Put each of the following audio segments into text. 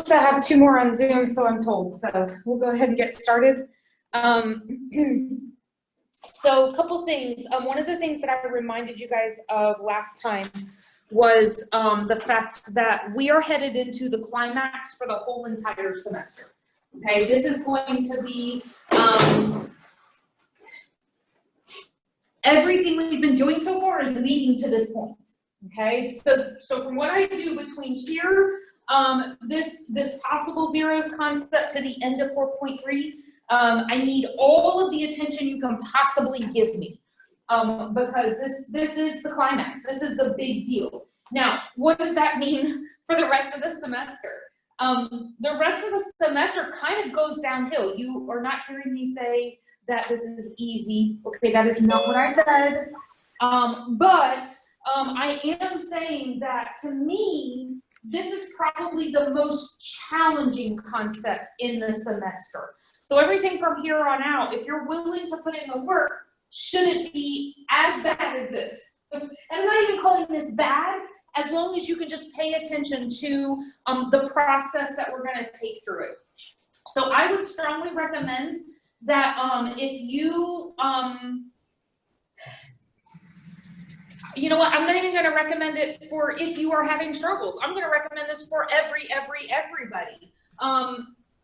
to have 2 more on Zoom, so I'm told. So we'll go ahead and get started. So a couple things. One of the things that I reminded you guys of last time was the fact that we are headed into the climax for the whole entire semester. Okay, this is going to be everything we've been doing so far is leading to this point. Okay, so from what I do between here, this possible zeros concept to the end of 4.3, I need all of the attention you can possibly give me, because this is the climax. This is the big deal. Now, what does that mean for the rest of the semester? The rest of the semester kind of goes downhill. You are not hearing me say that this is easy. Okay, that is not what I said. But I am saying that, to me, this is probably the most challenging concept in the semester. So everything from here on out, if you're willing to put in the work, shouldn't be as bad as this. And I'm not even calling this bad, as long as you can just pay attention to the process that we're going to take through it. So I would strongly recommend that if you, you know what, I'm not even going to recommend it for if you are having struggles. I'm going to recommend this for everybody.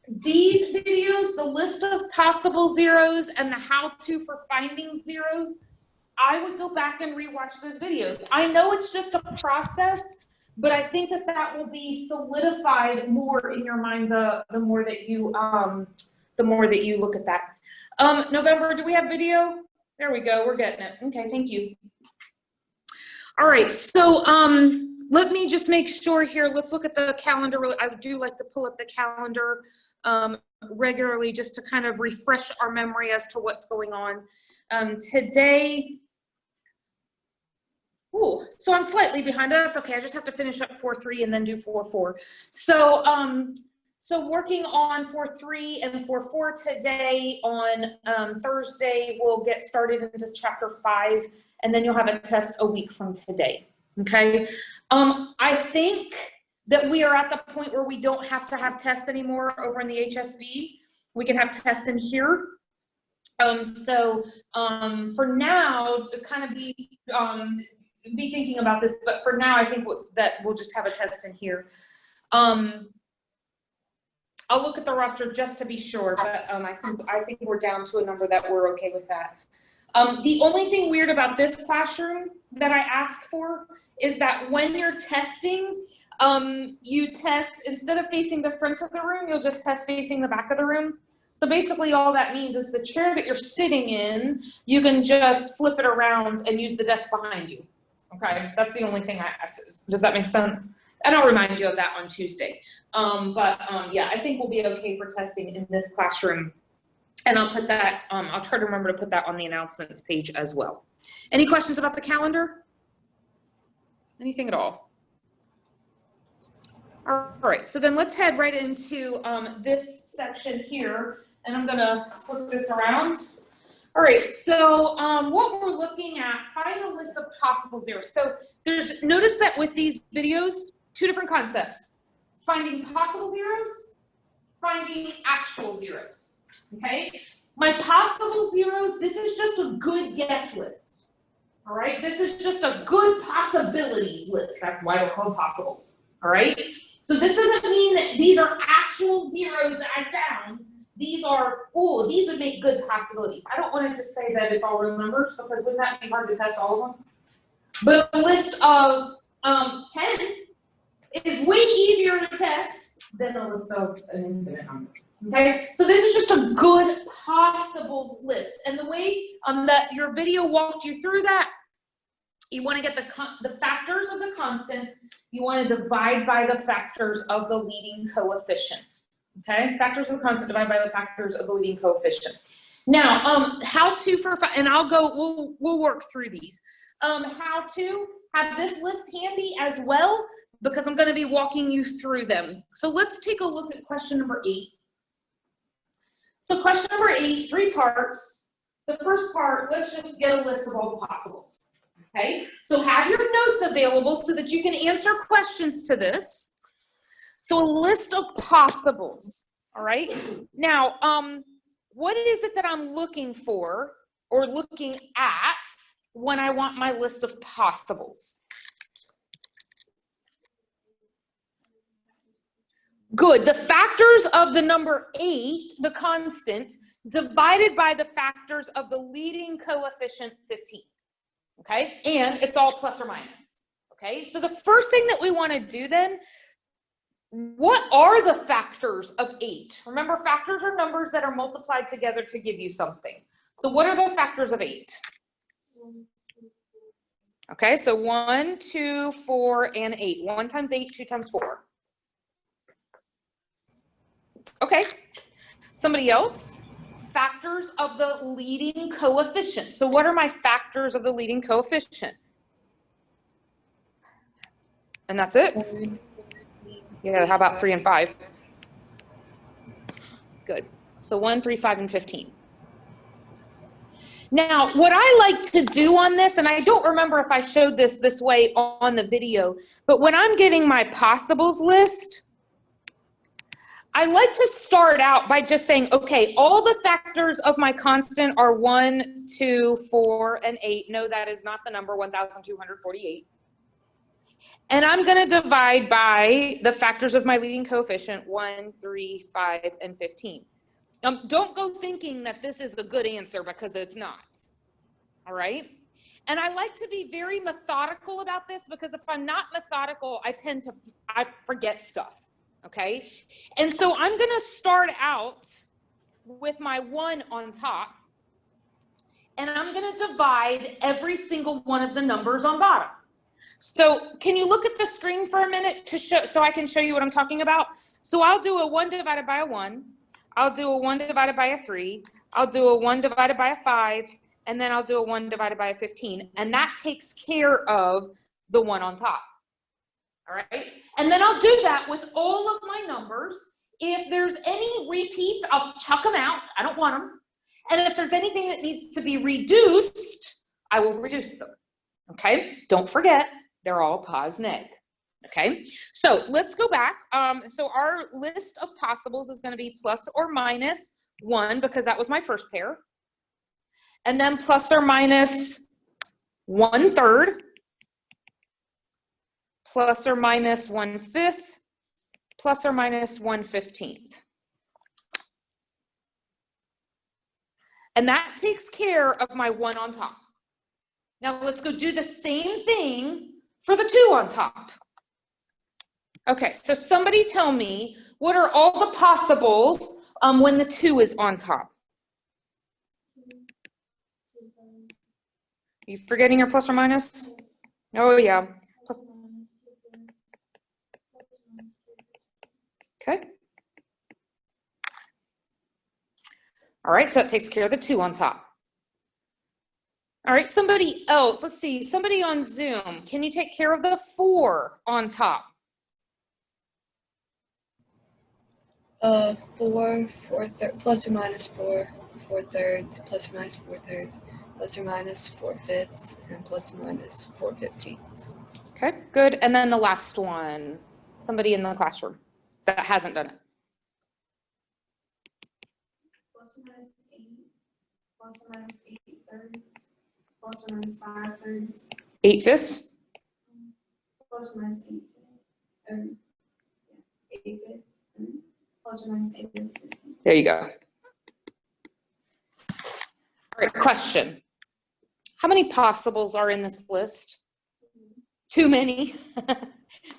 These videos, the list of possible zeros and the how-to for finding zeros, I would go back and rewatch those videos. I know it's just a process, but I think that will be solidified more in your mind the more that you look at that. November, do we have video? There we go. We're getting it. Okay, thank you. All right, so let me just make sure here. Let's look at the calendar. I do like to pull up the calendar regularly just to kind of refresh our memory as to what's going on. Today, so I'm slightly behind us. Okay, I just have to finish up 4.3 and then do 4.4. So working on 4.3 and 4.4 today. On Thursday, we'll get started into chapter 5, and then you'll have a test a week from today. Okay, I think that we are at the point where we don't have to have tests anymore over in the HSB. We can have tests in here. For now, kind of be thinking about this, but for now, I think that we'll just have a test in here. I'll look at the roster just to be sure, but I think we're down to a number that we're okay with that. The only thing weird about this classroom that I ask for is that when you're testing, you test, instead of facing the front of the room, you'll just test facing the back of the room. So basically all that means is the chair that you're sitting in, you can just flip it around and use the desk behind you. Okay, that's the only thing I ask. Does that make sense? And I'll remind you of that on Tuesday. Yeah, I think we'll be okay for testing in this classroom. And I'll put that, I'll try to remember to put that on the announcements page as well. Any questions about the calendar? Anything at all? All right, so then let's head right into this section here. And I'm gonna flip this around. All right, so what we're looking at, find a list of possible zeros. So notice that with these videos, 2 different concepts: finding possible zeros, finding actual zeros. Okay, my possible zeros, this is just a good guess list. All right, this is just a good possibilities list. That's why they're called possibles. All right, so this doesn't mean that these are actual zeros that I found. These are, these would make good possibilities. I don't want to just say that it's all real numbers, because wouldn't that be hard to test all of them? But a list of 10 is way easier to test than a list of an infinite number. Okay, so this is just a good possibles list. And the way that your video walked you through that, you want to get the factors of the constant. You want to divide by the factors of the leading coefficient. Okay, factors of the constant divided by the factors of the leading coefficient. Now, how to for, and I'll go, we'll work through these. How to have this list handy as well, because I'm going to be walking you through them. So let's take a look at question number 8. So question number 8, 3 parts. The first part, let's just get a list of all the possibles. Okay, so have your notes available so that you can answer questions to this. So a list of possibles, all right? Now, what is it that I'm looking for or looking at when I want my list of possibles? Good. The factors of the number 8, the constant, divided by the factors of the leading coefficient 15. Okay? And it's all plus or minus. Okay? So the first thing that we want to do then, what are the factors of 8? Remember, factors are numbers that are multiplied together to give you something. So what are the factors of 8? Okay, so 1, 2, 4, and 8. 1 times 8, 2 times 4. Okay, somebody else? Factors of the leading coefficient. So what are my factors of the leading coefficient? And that's it? Yeah, how about 3 and 5? Good. So 1, 3, 5, and 15. Now, what I like to do on this, and I don't remember if I showed this way on the video, but when I'm getting my possibles list, I like to start out by just saying, okay, all the factors of my constant are 1, 2, 4, and 8. No, that is not the number 1,248. And I'm going to divide by the factors of my leading coefficient, 1, 3, 5, and 15. Don't go thinking that this is a good answer because it's not. All right? And I like to be very methodical about this because if I'm not methodical, I forget stuff. Okay? And so I'm going to start out with my 1 on top. And I'm going to divide every single one of the numbers on bottom. So can you look at the screen for a minute to show, so I can show you what I'm talking about? So I'll do a 1 divided by a 1. I'll do a 1 divided by a 3. I'll do a 1 divided by a 5. And then I'll do a 1 divided by a 15. And that takes care of the 1 on top. All right. And then I'll do that with all of my numbers. If there's any repeats, I'll chuck them out. I don't want them. And if there's anything that needs to be reduced, I will reduce them. Okay. Don't forget, they're all pos neg. Okay. So let's go back. So our list of possibles is going to be plus or minus 1 because that was my first pair. And then plus or minus 1/3. Plus or minus 1/5, plus or minus 1/15. And that takes care of my 1 on top. Now let's go do the same thing for the 2 on top. Okay, so somebody tell me, what are all the possibles when the 2 is on top? You forgetting your plus or minus? Oh yeah. Okay. All right, so that takes care of the 2 on top. All right, somebody else, let's see, somebody on Zoom, can you take care of the 4 on top? 4, plus or minus 4, 4/3, plus or minus 4/3, plus or minus 4/5, and plus or minus 4/15. Okay, good. And then the last one, somebody in the classroom that hasn't done it. Plus or minus 8, plus or minus 8/3, plus or minus 5/3. 8/5? Plus or minus 8/5, plus or minus 8/15. There you go. All right, question. How many possibles are in this list? Too many.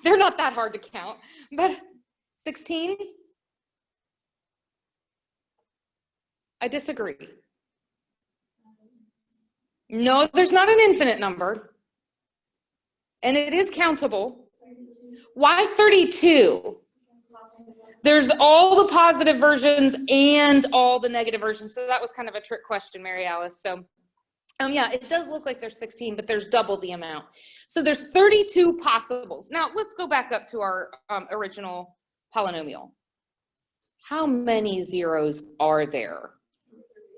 They're not that hard to count, but 16? I disagree. No, there's not an infinite number. And it is countable. Why 32? There's all the positive versions and all the negative versions. So that was kind of a trick question, Mary Alice. So yeah, it does look like there's 16, but there's double the amount. So there's 32 possibles. Now let's go back up to our original polynomial. How many zeros are there?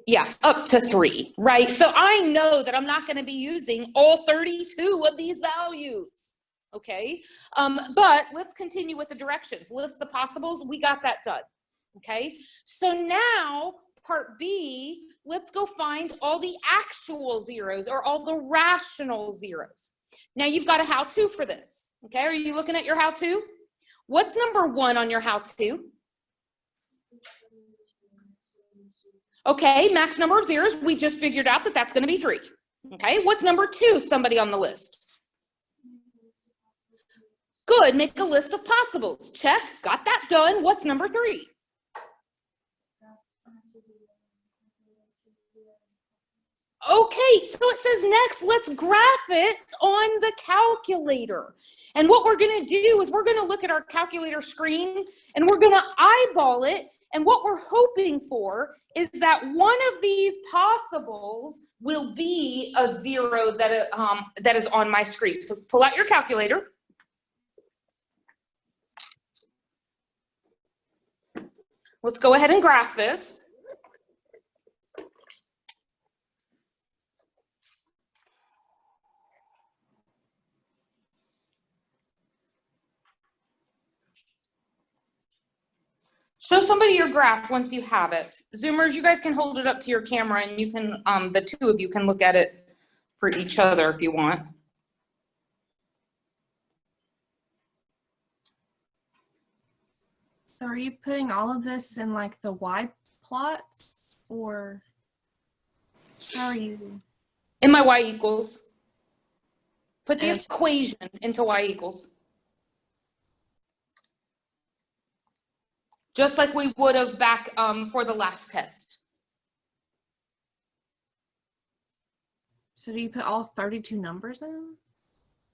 Yeah, up to 3, right? So I know that I'm not going to be using all 32 of these values. okay? But let's continue with the directions. List the possibles, we got that done, okay? So now, part B, let's go find all the actual zeros or all the rational zeros. Now you've got a how-to for this, okay? Are you looking at your how-to? What's number 1 on your how-to? Okay, max number of zeros, we just figured out that that's gonna be 3. Okay, what's number 2, somebody on the list? Good, make a list of possibles. Check, got that done. What's number 3? Okay, so it says next, let's graph it on the calculator. And what we're gonna do is we're gonna look at our calculator screen and we're gonna eyeball it. And what we're hoping for is that one of these possibles will be a 0 that is on my screen. So pull out your calculator. Let's go ahead and graph this. Show somebody your graph once you have it. Zoomers, you guys can hold it up to your camera and you can, the 2 of you can look at it for each other if you want. So are you putting all of this in like the Y plots, or how are you? In my Y equals. Put the equation into Y equals. Just like we would have back for the last test. So do you put all 32 numbers in?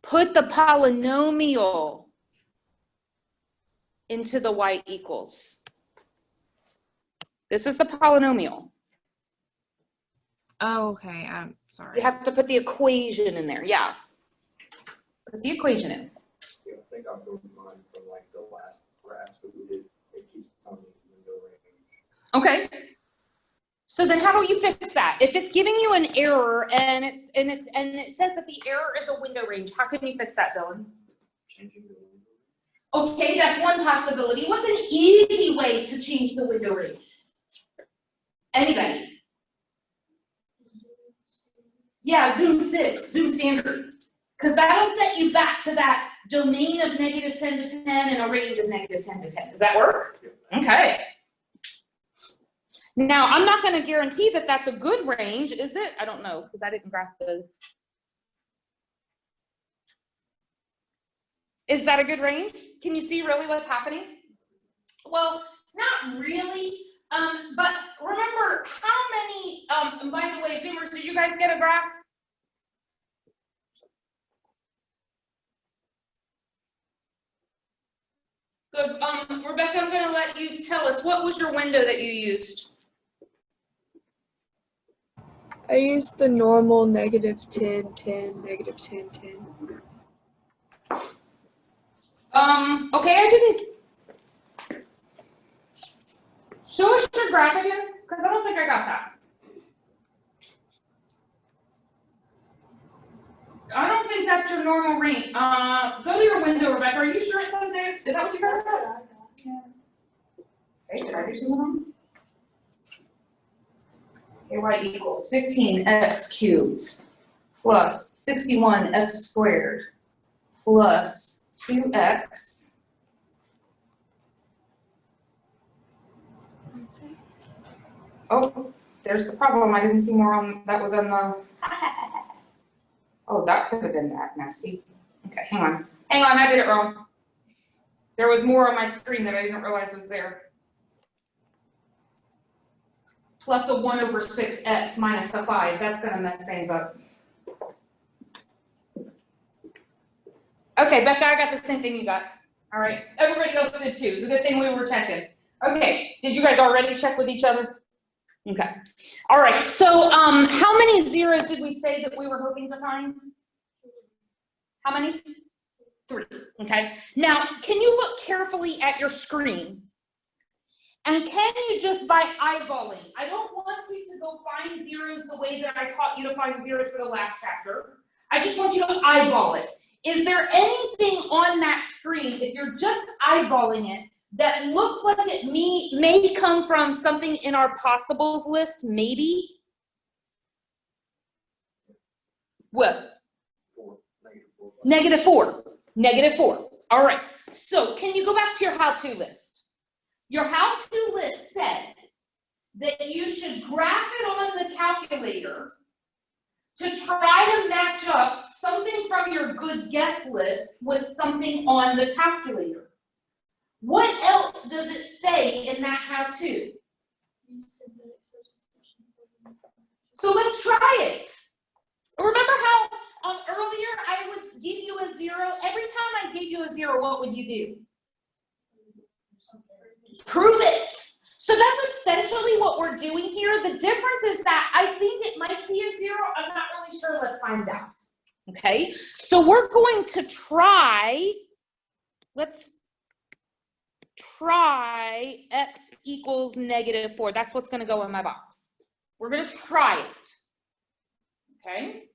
Put the polynomial into the Y equals. This is the polynomial. Oh, okay. I'm sorry. You have to put the equation in there. Yeah. Put the equation in. Yeah, I think I'll go with mine from like the last graphs that we did. It keeps telling me window range. Okay. So then how do you fix that? If it's giving you an error and it says that the error is a window range, how can you fix that, Dylan? Changing the window range. Okay, that's one possibility. What's an easy way to change the window range? Anybody? Yeah, Zoom 6, Zoom standard. Because that'll set you back to that domain of -10 to 10 and a range of -10 to 10. Does that work? Okay. Now, I'm not going to guarantee that that's a good range, is it? I don't know, because I didn't graph the... Is that a good range? Can you see really what's happening? Well, not really, but remember how many, and by the way, Zoomers, did you guys get a graph? Good, Rebecca, I'm gonna let you tell us, what was your window that you used? I used the normal -10, 10, -10, 10. Okay, I didn't. Show us your graph again, because I don't think I got that. I don't think that's your normal range. Go to your window, Rebecca. Are you sure it says there? Is that what you guys said? Okay, did I do some of them? Okay, y equals 15x cubed plus 61x squared plus 2x oh, there's the problem. I didn't see more on, that was on the, oh, that could have been that nasty. Okay, hang on. Hang on, I did it wrong. There was more on my screen that I didn't realize was there. Plus a 1/6x minus a 5. That's gonna mess things up. Okay, Becca, I got the same thing you got. All right, everybody else did too. It's a good thing we were checking. Okay, did you guys already check with each other? Okay, all right, so how many zeros did we say that we were hoping to find? How many? 3, okay. Now, can you look carefully at your screen? And can you just by eyeballing, I don't want you to go find zeros the way that I taught you to find zeros for the last chapter. I just want you to eyeball it. Is there anything on that screen, if you're just eyeballing it, that looks like it may come from something in our possibles list, maybe? What? 4, -4. -4. -4. All right. So can you go back to your how-to list? Your how-to list said that you should graph it on the calculator to try to match up something from your good guess list with something on the calculator. What else does it say in that how-to? So let's try it. Remember how earlier I would give you a 0? Every time I gave you a 0, what would you do? Prove it. So that's essentially what we're doing here. The difference is that I think it might be a 0. I'm not really sure. Let's find out. Okay. So we're going to try, let's try x equals -4. That's what's going to go in my box. We're going to try it. Okay.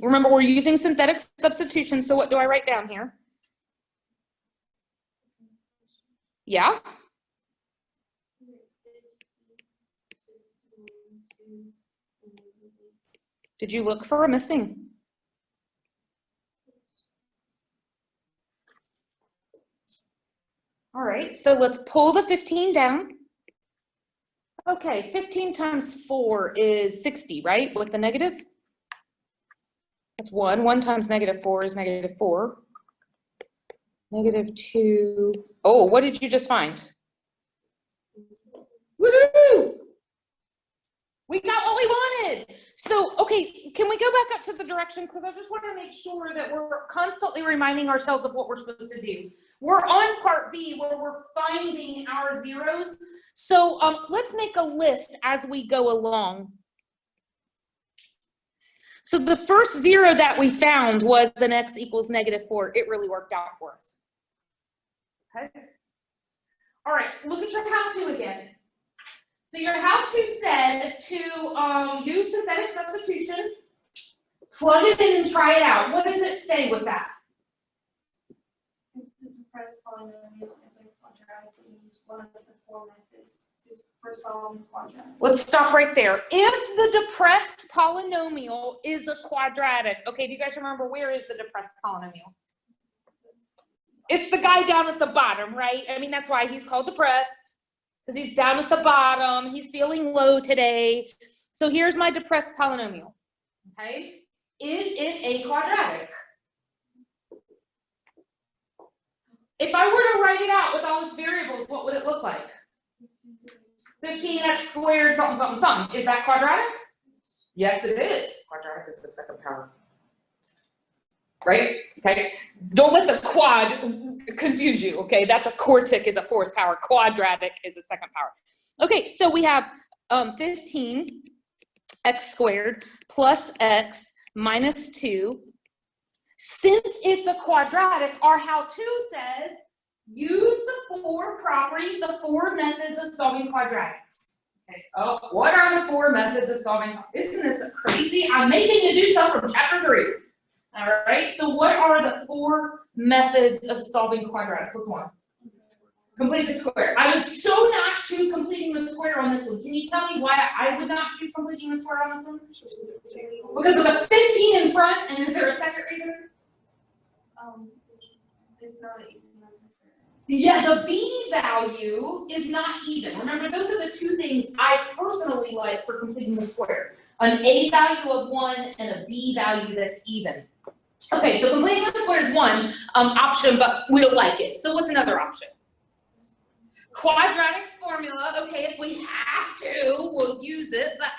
Remember, we're using synthetic substitution. So what do I write down here? Yeah. Did you look for a missing? All right, so let's pull the 15 down. Okay, 15 times 4 is 60, right? With the negative? That's 1. 1 times -4 is -4. -2. Oh, what did you just find? Woohoo! We got what we wanted. So, okay, can we go back up to the directions? Because I just want to make sure that we're constantly reminding ourselves of what we're supposed to do. We're on part B where we're finding our zeros. So let's make a list as we go along. So the first 0 that we found was an x equals -4. It really worked out for us. Okay. All right, look at your how-to again. So your how-to said to use synthetic substitution, plug it in and try it out. What does it say with that? The depressed polynomial is a quadratic and use one of the 4 methods for solving quadratic. Let's stop right there. If the depressed polynomial is a quadratic, okay, do you guys remember where is the depressed polynomial? It's the guy down at the bottom, right? I mean, that's why he's called depressed, because he's down at the bottom. He's feeling low today. So here's my depressed polynomial, okay? Is it a quadratic? If I were to write it out with all its variables, what would it look like? 15x squared something, something, something. Is that quadratic? Yes, it is. Quadratic is the second power. Right? Okay. Don't let the quad confuse you. Okay. That's a quartic is a 4th power. Quadratic is a 2nd power. Okay. So we have 15x squared plus x minus 2. Since it's a quadratic, our how-to says use the 4 properties, the 4 methods of solving quadratics. Okay. Oh, what are the 4 methods of solving? Isn't this crazy? I'm making you do stuff from chapter 3. All right, so what are the 4 methods of solving quadratics? What's one? Complete the square. I would so not choose completing the square on this one. Can you tell me why I would not choose completing the square on this one? Because of the 15 in front, and is there a second reason? It's not even. Yeah, the b value is not even. Remember, those are the 2 things I personally like for completing the square. An a value of 1 and a b value that's even. Okay, so completing the square is one option, but we don't like it. So what's another option? Quadratic formula. Okay, if we have to, we'll use it. But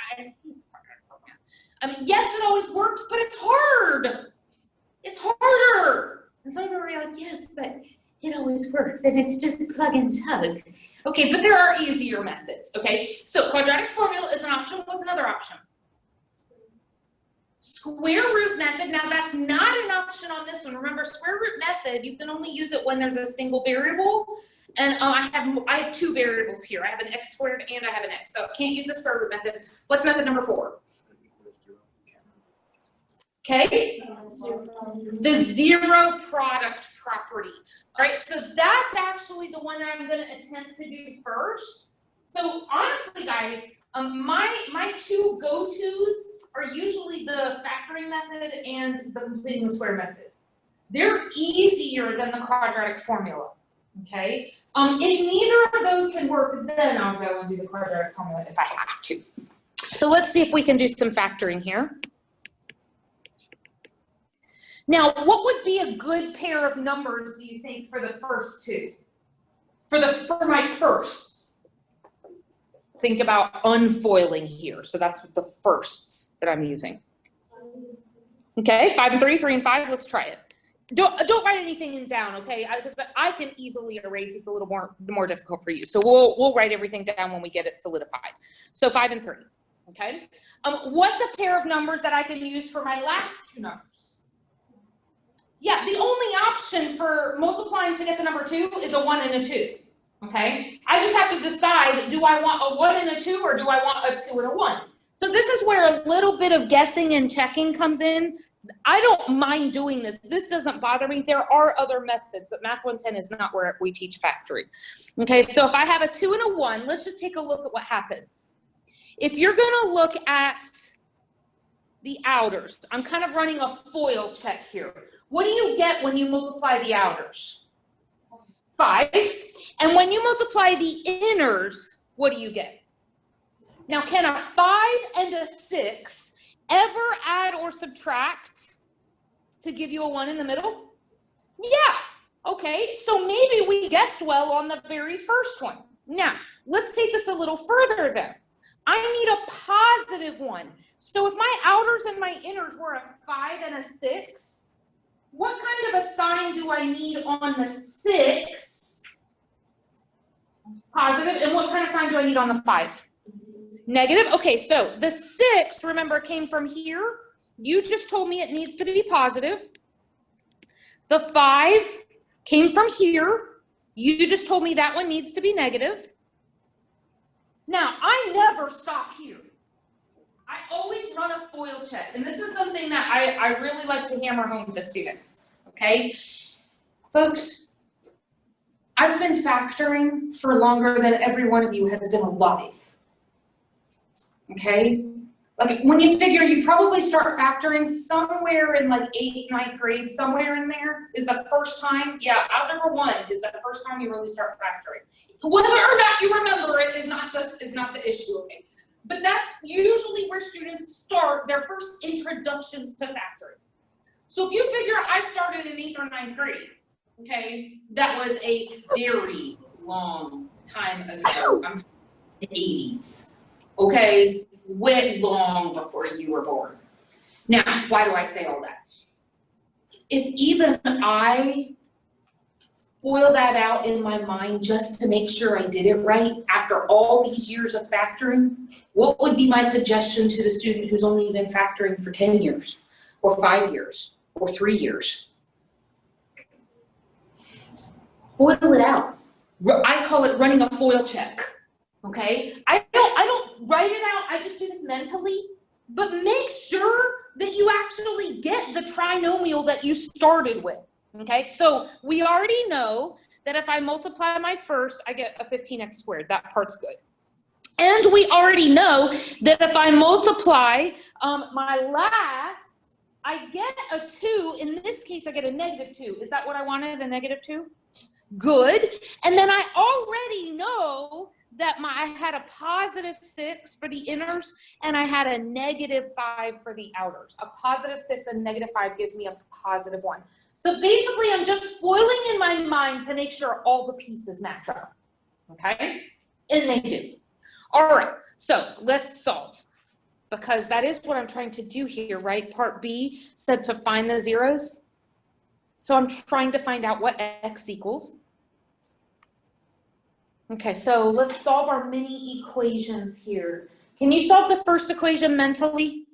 I mean, yes, it always works, but it's hard. It's harder. And some of you are like, yes, but it always works, and it's just plug and chug. Okay, but there are easier methods. Okay, so quadratic formula is an option. What's another option? Square root method. Now that's not an option on this one. Remember, square root method, you can only use it when there's a single variable. And I have 2 variables here. I have an x squared and I have an x. So I can't use the square root method. What's method number 4? Okay? The zero product property. All right, so that's actually the one that I'm going to attempt to do first. So honestly, guys, my two go-tos are usually the factoring method and the completing the square method. They're easier than the quadratic formula. Okay? If neither of those can work, then I'll go and do the quadratic formula if I have to. So let's see if we can do some factoring here. Now, what would be a good pair of numbers, do you think, for the first two? For my firsts. Think about unfoiling here. So that's the firsts that I'm using. Okay, 5 and 3, 3 and 5, let's try it. Don't write anything down, okay? Because I can easily erase. It's a little more difficult for you. So we'll write everything down when we get it solidified. So 5 and 3, okay? What's a pair of numbers that I can use for my last two numbers? Yeah, the only option for multiplying to get the number 2 is a 1 and a 2, okay? I just have to decide, do I want a 1 and a 2 or do I want a 2 and a 1? So this is where a little bit of guessing and checking comes in. I don't mind doing this. This doesn't bother me. There are other methods, but Math 110 is not where we teach factoring. Okay, so if I have a 2 and a 1, let's just take a look at what happens. If you're going to look at the outers, I'm kind of running a FOIL check here. What do you get when you multiply the outers? 5. And when you multiply the inners, what do you get? Now, can a 5 and a 6 ever add or subtract to give you a 1 in the middle? Yeah. Okay, so maybe we guessed well on the very first one. Now, let's take this a little further then. I need a positive 1. So if my outers and my inners were a 5 and a 6, what kind of a sign do I need on the 6? Positive. And what kind of sign do I need on the 5? Negative. Okay, so the 6, remember, came from here. You just told me it needs to be positive. The 5 came from here. You just told me that one needs to be negative. Now, I never stop here. I always run a FOIL check, and this is something that I really like to hammer home to students, okay? Folks, I've been factoring for longer than every one of you has been alive. Okay, like when you figure you probably start factoring somewhere in like 8th, 9th grade, somewhere in there is the first time. Yeah, algebra 1 is the first time you really start factoring. Whether or not you remember it is not the issue. Okay, but that's usually where students start their first introductions to factoring. So if you figure I started in 8th or 9th grade, okay, that was a very long time ago. I'm in the 80s. Okay, way long before you were born. Now, why do I say all that? If even I FOIL that out in my mind just to make sure I did it right after all these years of factoring, what would be my suggestion to the student who's only been factoring for 10 years or 5 years or 3 years? FOIL it out. I call it running a FOIL check. Okay, I don't write it out, I just do this mentally, but make sure that you actually get the trinomial that you started with, okay? So we already know that if I multiply my first, I get a 15x squared, that part's good. And we already know that if I multiply my last, I get a 2, in this case I get a negative 2. Is that what I wanted, a negative 2? Good, and then I already know that I had a positive 6 for the inners and I had a negative 5 for the outers. A positive 6 and negative 5 gives me a positive 1. So basically I'm just foiling in my mind to make sure all the pieces match up, okay? And they do. All right, so let's solve, because that is what I'm trying to do here, right? Part B said to find the zeros. So I'm trying to find out what x equals. Okay, so let's solve our mini equations here. Can you solve the first equation mentally?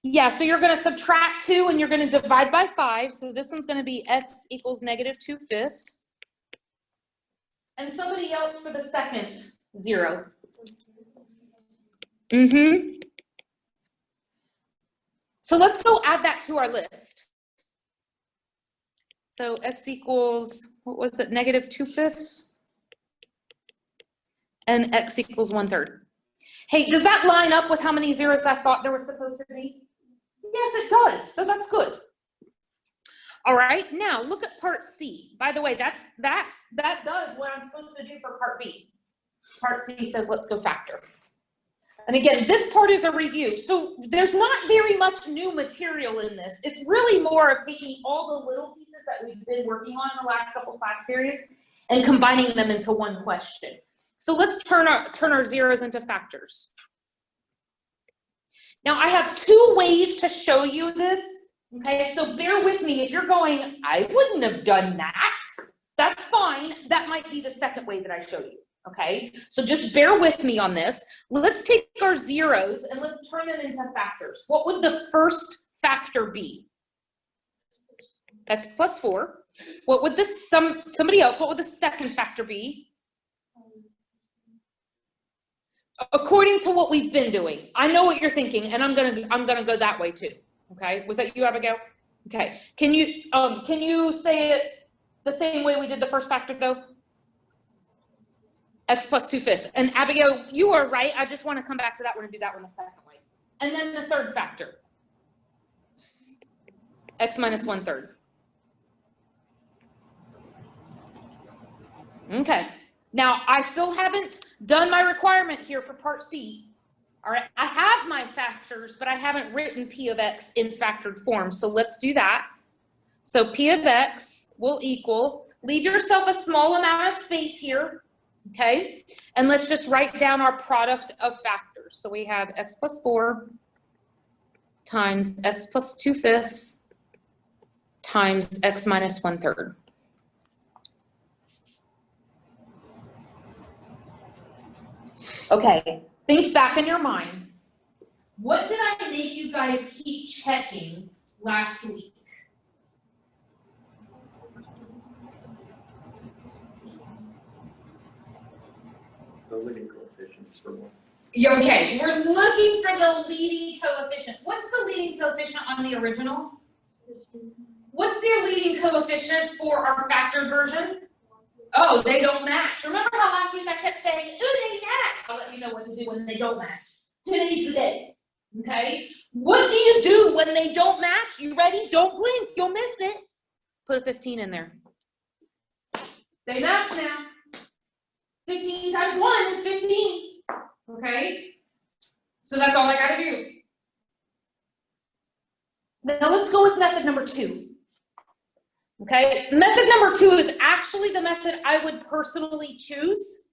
Yeah, so you're going to subtract 2 and you're going to divide by 5. So this one's going to be x equals negative 2/5. And somebody else for the second 0. So let's go add that to our list. So x equals, what was it, -2/5? And x equals 1/3. Hey, does that line up with how many zeros I thought there was supposed to be? Yes, it does, so that's good. All right, now look at part C. By the way, that does what I'm supposed to do for part B. Part C says, let's go factor. And again, this part is a review. So there's not very much new material in this. It's really more of taking all the little pieces that we've been working on in the last couple class periods and combining them into one question. So let's turn our zeros into factors. Now I have two ways to show you this. Okay, so bear with me. If you're going, I wouldn't have done that, that's fine. That might be the second way that I show you. Okay, so just bear with me on this. Let's take our zeros and let's turn them into factors. What would the first factor be? X plus 4. What would this, somebody else, what would the second factor be? According to what we've been doing. I know what you're thinking, and I'm gonna go that way too. Okay, was that you, Abigail? Okay, can you say it the same way we did the first factor though? X plus 2/5. And Abigail, you are right. I just want to come back to that one and do that one the second way. And then the third factor. X minus 1/3. Okay. Now, I still haven't done my requirement here for part C. All right. I have my factors, but I haven't written P of X in factored form. So let's do that. So P of X will equal, leave yourself a small amount of space here. Okay, and let's just write down our product of factors. So we have x plus 4 times x plus 2/5 times x minus 1/3. Okay, think back in your minds. What did I make you guys keep checking last week? The leading coefficients for one. Okay, we're looking for the leading coefficient. What's the leading coefficient on the original? What's the leading coefficient for our factored version? Oh, they don't match. Remember how last week I kept saying, ooh, they match. I'll let you know what to do when they don't match. Today's the day, okay? What do you do when they don't match? You ready? Don't blink, you'll miss it. Put a 15 in there. They match now. 15 times 1 is 15, okay? So that's all I gotta do. Now let's go with method number 2. Okay, method number 2 is actually the method I would personally choose.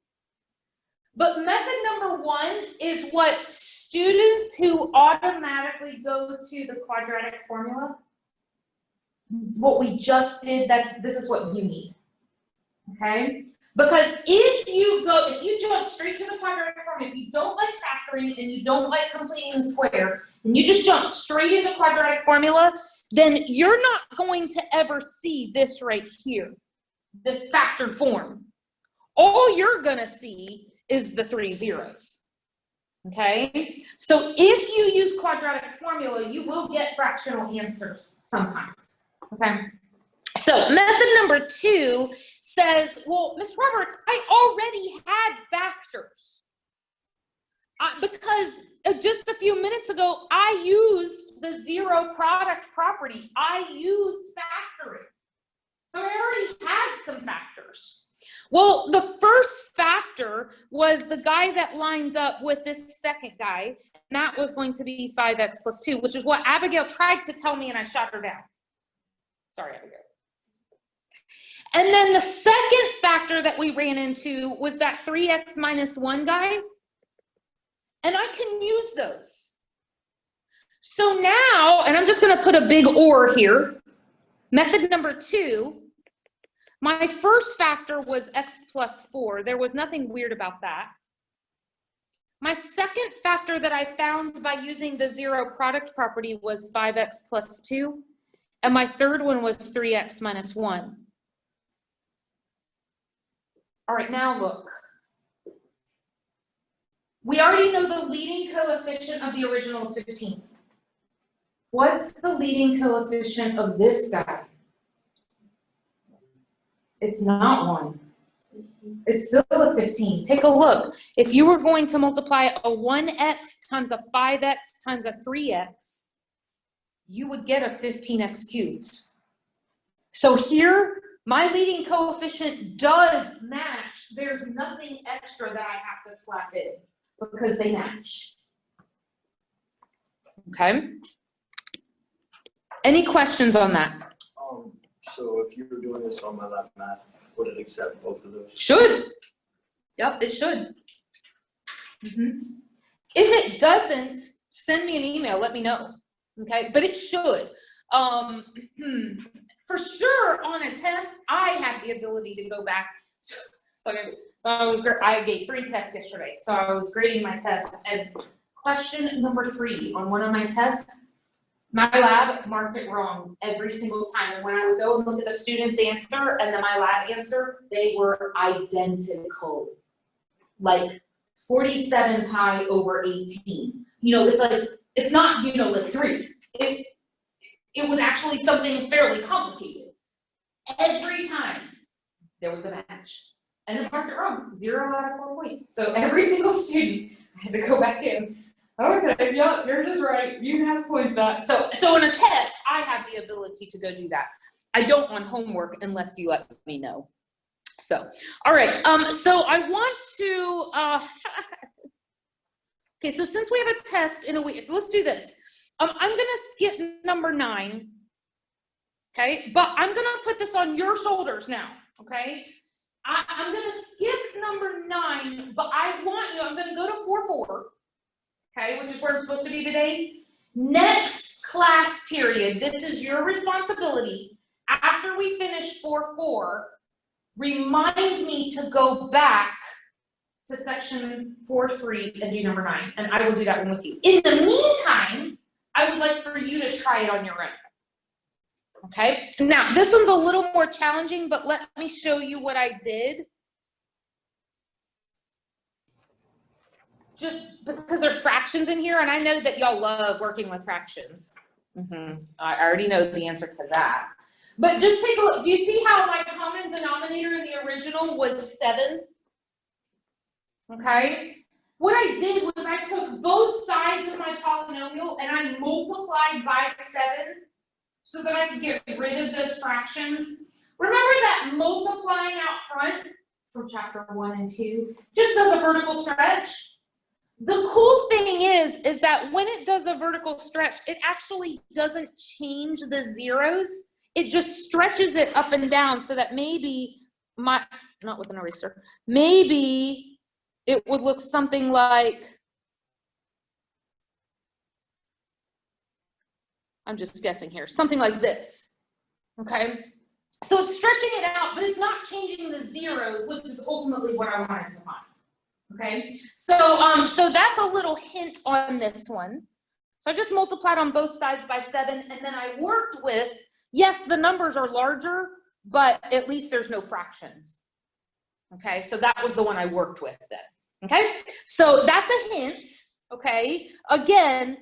But method number 1 is what students who automatically go to the quadratic formula, what we just did, this is what you need. Okay? Because if you jump straight to the quadratic formula, if you don't like factoring and you don't like completing the square, and you just jump straight into quadratic formula, then you're not going to ever see this right here, this factored form. All you're gonna see is the 3 zeros. Okay? So if you use quadratic formula, you will get fractional answers sometimes. Okay? So method number 2 says, well, Ms. Roberts, I already had factors. Because just a few minutes ago, I used the zero product property. I used factoring. So I already had some factors. Well, the first factor was the guy that lines up with this second guy, and that was going to be 5x plus 2, which is what Abigail tried to tell me, and I shot her down. Sorry, Abigail. And then the second factor that we ran into was that 3x minus 1 guy. And I can use those. So now, and I'm just going to put a big or here. Method number 2, my first factor was x plus 4. There was nothing weird about that. My second factor that I found by using the zero product property was 5x plus 2. And my third one was 3x minus 1. All right, now look. We already know the leading coefficient of the original is 15. What's the leading coefficient of this guy? It's not 1. It's still a 15. Take a look. If you were going to multiply a 1x times a 5x times a 3x, you would get a 15x cubed. So here, my leading coefficient does match. There's nothing extra that I have to slap in because they match. Okay? Any questions on that? So if you were doing this on my lab math, would it accept both of those? Should. Yep, it should. If it doesn't, send me an email, let me know. Okay, but it should. For sure on a test, I have the ability to go back. I gave 3 tests yesterday, so I was grading my tests, and question number 3 on one of my tests, my lab marked it wrong every single time. And when I would go and look at the student's answer and then my lab answer, they were identical. Like 47 pi over 18. You know, it's like, it's not, you know, like 3. It was actually something fairly complicated. Every time there was a match. And it marked it wrong, 0 out of 4 points. So every single student, I had to go back in. Okay, yeah, you're just right. You have points back. So in a test, I have the ability to go do that. I don't on homework unless you let me know. So, all right. So I want to. Okay, so since we have a test in a week, let's do this. I'm gonna skip number 9. Okay, but I'm gonna put this on your shoulders now. Okay, I'm gonna skip number 9, but I want you. I'm gonna go to 4-4. Okay, which is where I'm supposed to be today. Next class period, this is your responsibility. After we finish 4-4, remind me to go back to section 4-3 and do number 9, and I will do that one with you. In the meantime, I would like for you to try it on your own. Okay, now this one's a little more challenging, but let me show you what I did. Just because there's fractions in here, and I know that y'all love working with fractions. I already know the answer to that. But just take a look. Do you see how my common denominator in the original was 7? Okay. What I did was I took both sides of my polynomial and I multiplied by 7 so that I could get rid of those fractions. Remember that multiplying out front from chapter 1 and 2 just does a vertical stretch? The cool thing is that when it does a vertical stretch, it actually doesn't change the zeros. It just stretches it up and down so that maybe not with an eraser, maybe it would look something like, I'm just guessing here, something like this, okay? So it's stretching it out, but it's not changing the zeros, which is ultimately what I wanted to find. Okay, so that's a little hint on this one. So I just multiplied on both sides by 7, and then I worked with, yes, the numbers are larger, but at least there's no fractions. Okay, so that was the one I worked with then. Okay, so that's a hint. Okay, again,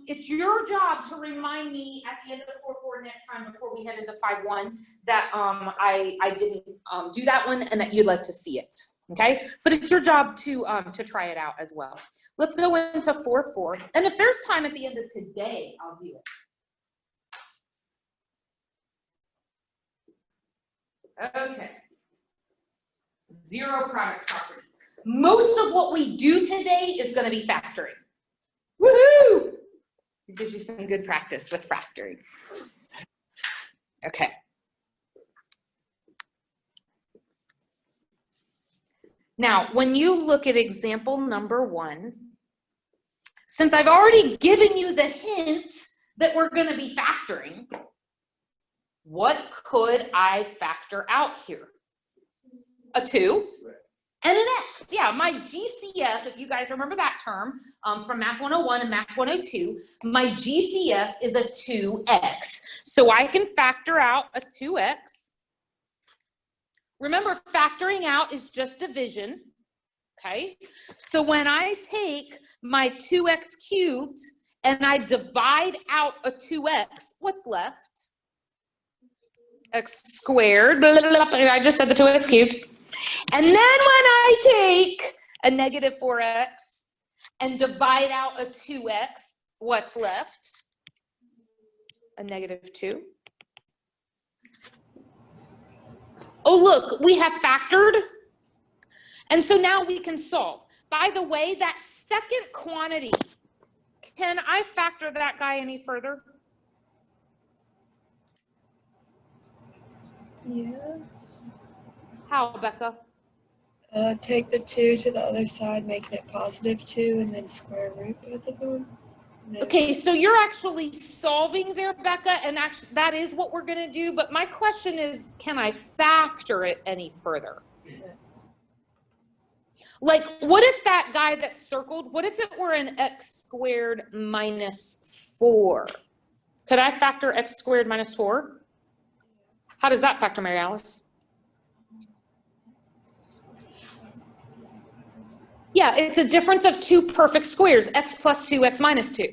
it's your job to remind me at the end of 4-4 next time before we head into 5-1 that I didn't do that one and that you'd like to see it. Okay, but it's your job to try it out as well. Let's go into 4-4, and if there's time at the end of today, I'll do it. Okay, zero product property. Most of what we do today is going to be factoring. Woohoo! It gives you some good practice with factoring. Okay. Now, when you look at example number 1, since I've already given you the hints that we're going to be factoring, what could I factor out here? A 2 and an x. Yeah, my GCF, if you guys remember that term from Math 101 and Math 102, my GCF is a 2x. So I can factor out a 2x. Remember, factoring out is just division, okay? So when I take my 2x cubed and I divide out a 2x, what's left? X squared, blah, blah, blah, blah, I just said the 2x cubed. And then when I take a negative 4x and divide out a 2x, what's left? A negative 2. Oh, look, we have factored. And so now we can solve. By the way, that second quantity, can I factor that guy any further? Yes. How, Becca? Take the 2 to the other side, making it positive 2, and then square root both of them. Okay, so you're actually solving there, Becca, and actually that is what we're going to do. But my question is, can I factor it any further? Yeah. Like, what if that guy that's circled, what if it were an x squared minus 4? Could I factor x squared minus 4? How does that factor, Mary Alice? Yeah, it's a difference of 2 perfect squares, x plus 2, x minus 2.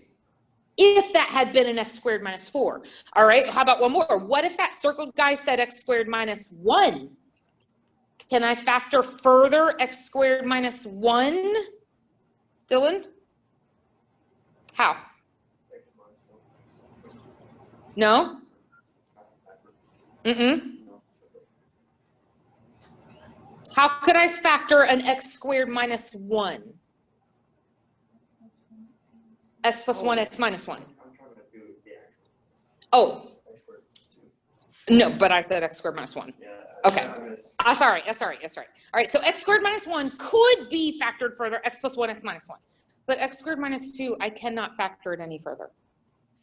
If that had been an x squared minus 4. All right, how about one more? What if that circled guy said x squared minus 1? Can I factor further x squared minus 1? Dylan? How? No? Mm-mm. How could I factor an x squared minus 1? X plus 1, x minus 1. I'm trying to do the actual. Oh, X squared plus 2. no, but I said x squared minus 1. Yeah. Okay. I miss. Sorry. All right, so x squared minus 1 could be factored further, x plus 1, x minus 1. But x squared minus 2, I cannot factor it any further.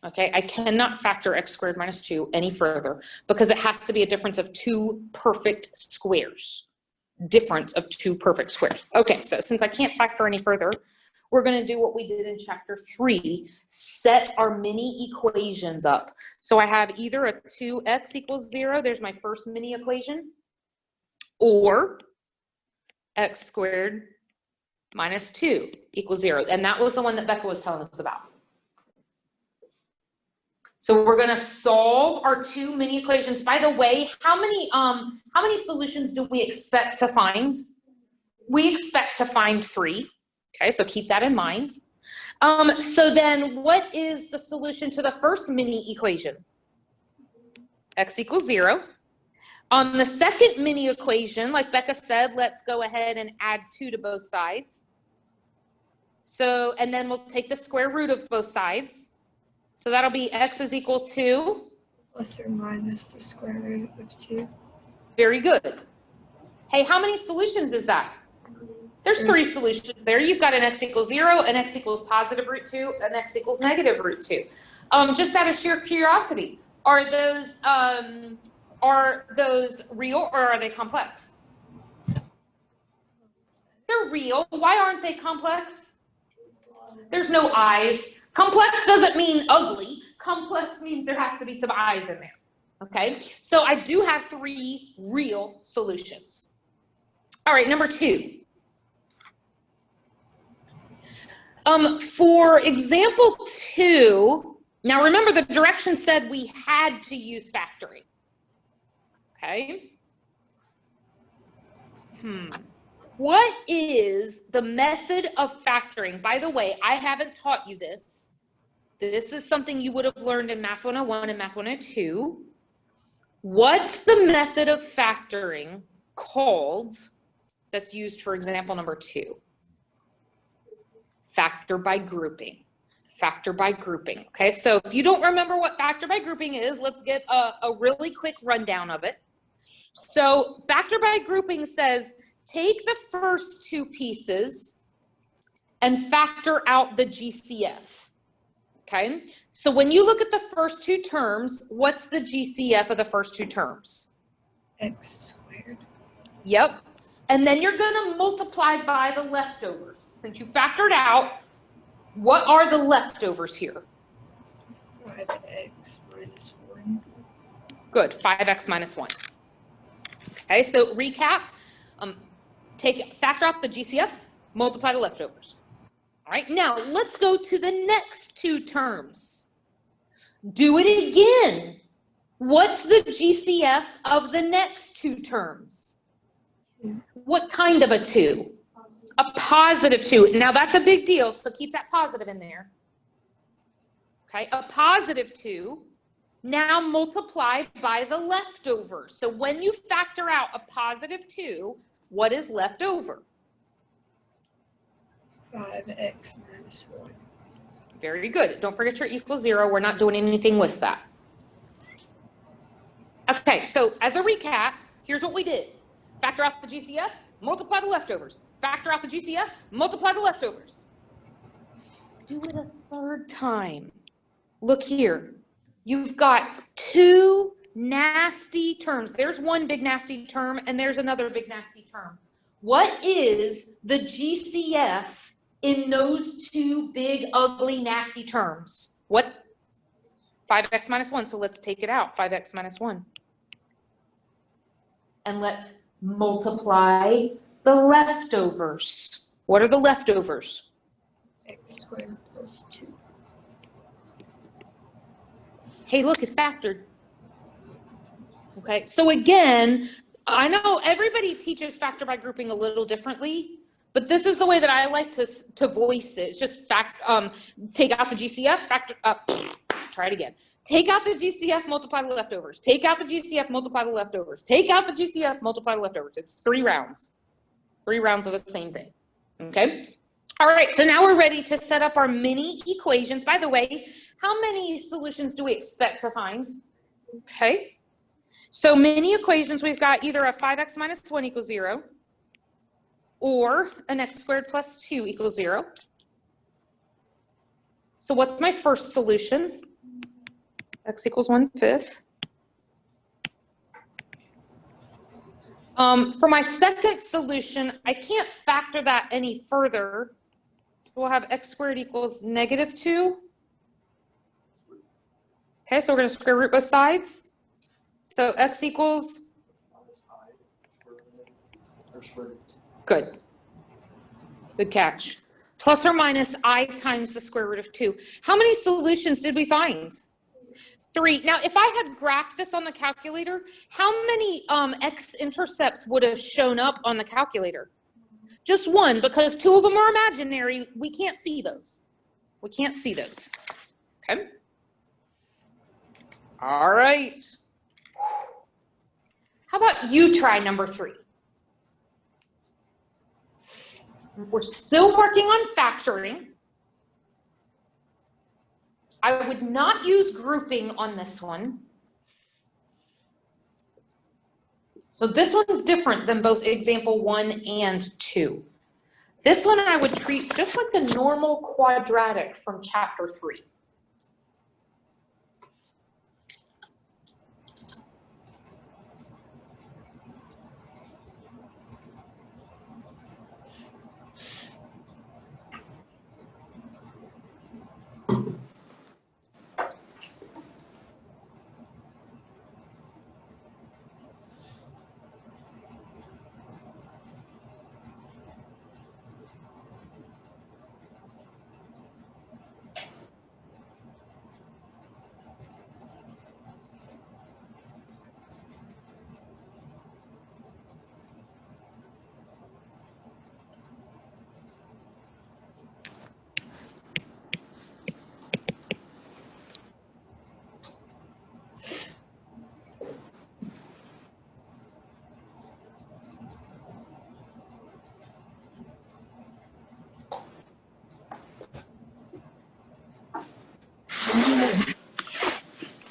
Okay, I cannot factor x squared minus 2 any further because it has to be a difference of 2 perfect squares. Difference of 2 perfect squares. Okay, so since I can't factor any further, we're going to do what we did in chapter 3, set our mini equations up. So I have either a 2x equals 0, there's my first mini equation, or x squared minus 2 equals 0. And that was the one that Becca was telling us about. So we're going to solve our 2 mini equations. By the way, how many solutions do we expect to find? We expect to find 3. Okay, so keep that in mind. So then what is the solution to the first mini equation? X equals 0. On the second mini equation, like Becca said, let's go ahead and add 2 to both sides. So, and then we'll take the square root of both sides. So that'll be x is equal to? Plus or minus the square root of 2. Very good. Hey, how many solutions is that? There's 3 solutions there. You've got an x equals 0, an x equals positive root 2, an x equals negative root 2. Just out of sheer curiosity, are those real or are they complex? They're real. Why aren't they complex? There's no eyes. Complex doesn't mean ugly. Complex means there has to be some eyes in there. Okay, so I do have 3 real solutions. All right, number 2. For example 2, now remember the directions said we had to use factoring. Okay. What is the method of factoring? By the way, I haven't taught you this. This is something you would have learned in Math 101 and Math 102. What's the method of factoring called that's used for example number 2? Factor by grouping. Factor by grouping. Okay, so if you don't remember what factor by grouping is, let's get a really quick rundown of it. So factor by grouping says take the first 2 pieces and factor out the GCF. Okay, so when you look at the first 2 terms, what's the GCF of the first 2 terms? X squared. Yep. And then you're going to multiply by the leftovers. Since you factored out, what are the leftovers here? 5x minus 1. Good, 5x minus 1. Okay, so recap, factor out the GCF, multiply the leftovers. All right, now let's go to the next two terms. Do it again. What's the GCF of the next two terms? What kind of a 2? A positive 2. Now that's a big deal, so keep that positive in there. Okay, a positive 2. Now multiply by the leftover. So when you factor out a positive 2, what is left over? 5x minus 1. Very good. Don't forget your equals 0. We're not doing anything with that. Okay, so as a recap, here's what we did. Factor out the GCF, multiply the leftovers. Factor out the GCF, multiply the leftovers. Do it a third time. Look here. You've got 2 nasty terms. There's one big nasty term, and there's another big nasty term. What is the GCF in those 2 big, ugly, nasty terms? What? 5x minus 1. So let's take it out. 5x minus 1. And let's multiply the leftovers. What are the leftovers? X squared plus 2. Hey, look, it's factored. Okay, so again, I know everybody teaches factor by grouping a little differently, but this is the way that I like to voice it. It's just take out the GCF, try it again. Take out the GCF, multiply the leftovers. Take out the GCF, multiply the leftovers. Take out the GCF, multiply the leftovers. It's 3 rounds. 3 rounds of the same thing, okay? All right, so now we're ready to set up our mini equations. By the way, how many solutions do we expect to find? Okay, so mini equations, we've got either a 5x minus 1 equals 0 or an x squared plus 2 equals 0. So what's my first solution? X equals 1/5. For my second solution, I can't factor that any further. So we'll have x squared equals -2. Okay, so we're going to square root both sides. So x equals, good. Good catch. Plus or minus I times the square root of 2. How many solutions did we find? 3. Now, if I had graphed this on the calculator, how many x-intercepts would have shown up on the calculator? Just 1, because 2 of them are imaginary. We can't see those. We can't see those. Okay? All right. How about you try number 3? We're still working on factoring. I would not use grouping on this one. So this one's different than both example 1 and 2. This one I would treat just like the normal quadratic from chapter 3.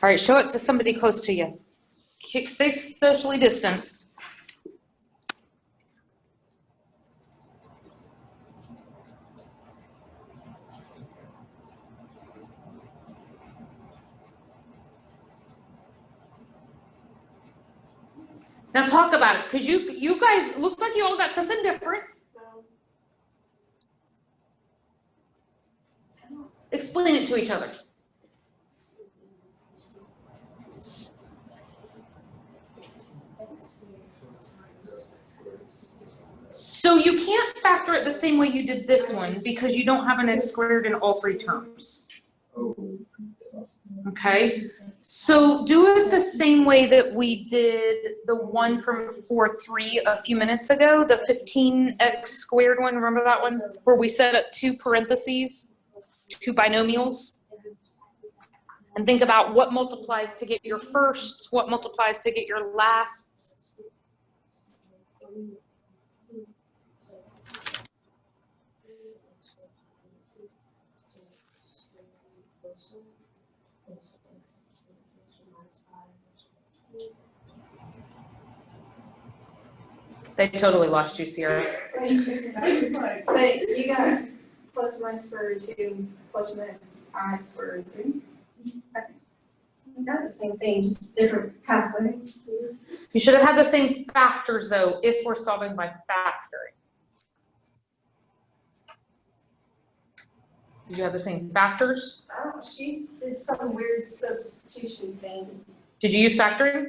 All right, show it to somebody close to you. Stay socially distanced. Now talk about it, because you guys, looks like you all got something different. Explain it to each other. So you can't factor it the same way you did this one because you don't have an x squared in all three terms. Oh. Okay, so do it the same way that we did the one from 4.3 a few minutes ago, the 15x squared one, remember that one? Where we set up two parentheses, two binomials? And think about what multiplies to get your first, what multiplies to get your last. They totally lost you, Sierra. But you got plus or minus square root 2, plus or minus I square root 3. Okay. So not the same thing, just different pathways. You should have had the same factors though, if we're solving by factoring. Did you have the same factors? Oh, she did some weird substitution thing. Did you use factoring?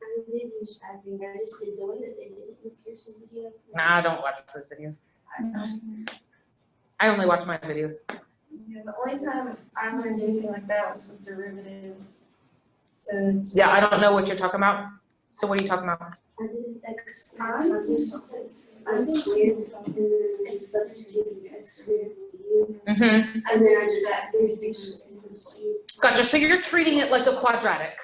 I did use factoring, I just did the one that they did in the Pearson video. Nah, I don't watch those videos. I only watch my videos. Yeah, the only time I learned anything like that was with derivatives. So just, Yeah, I don't know what you're talking about. So what are you talking about? I did X I'm squared, just- I squared, and then I substituted X squared for U. Mm-hmm. And then I just got 36 equals to U. Gotcha. So you're treating it like a quadratic.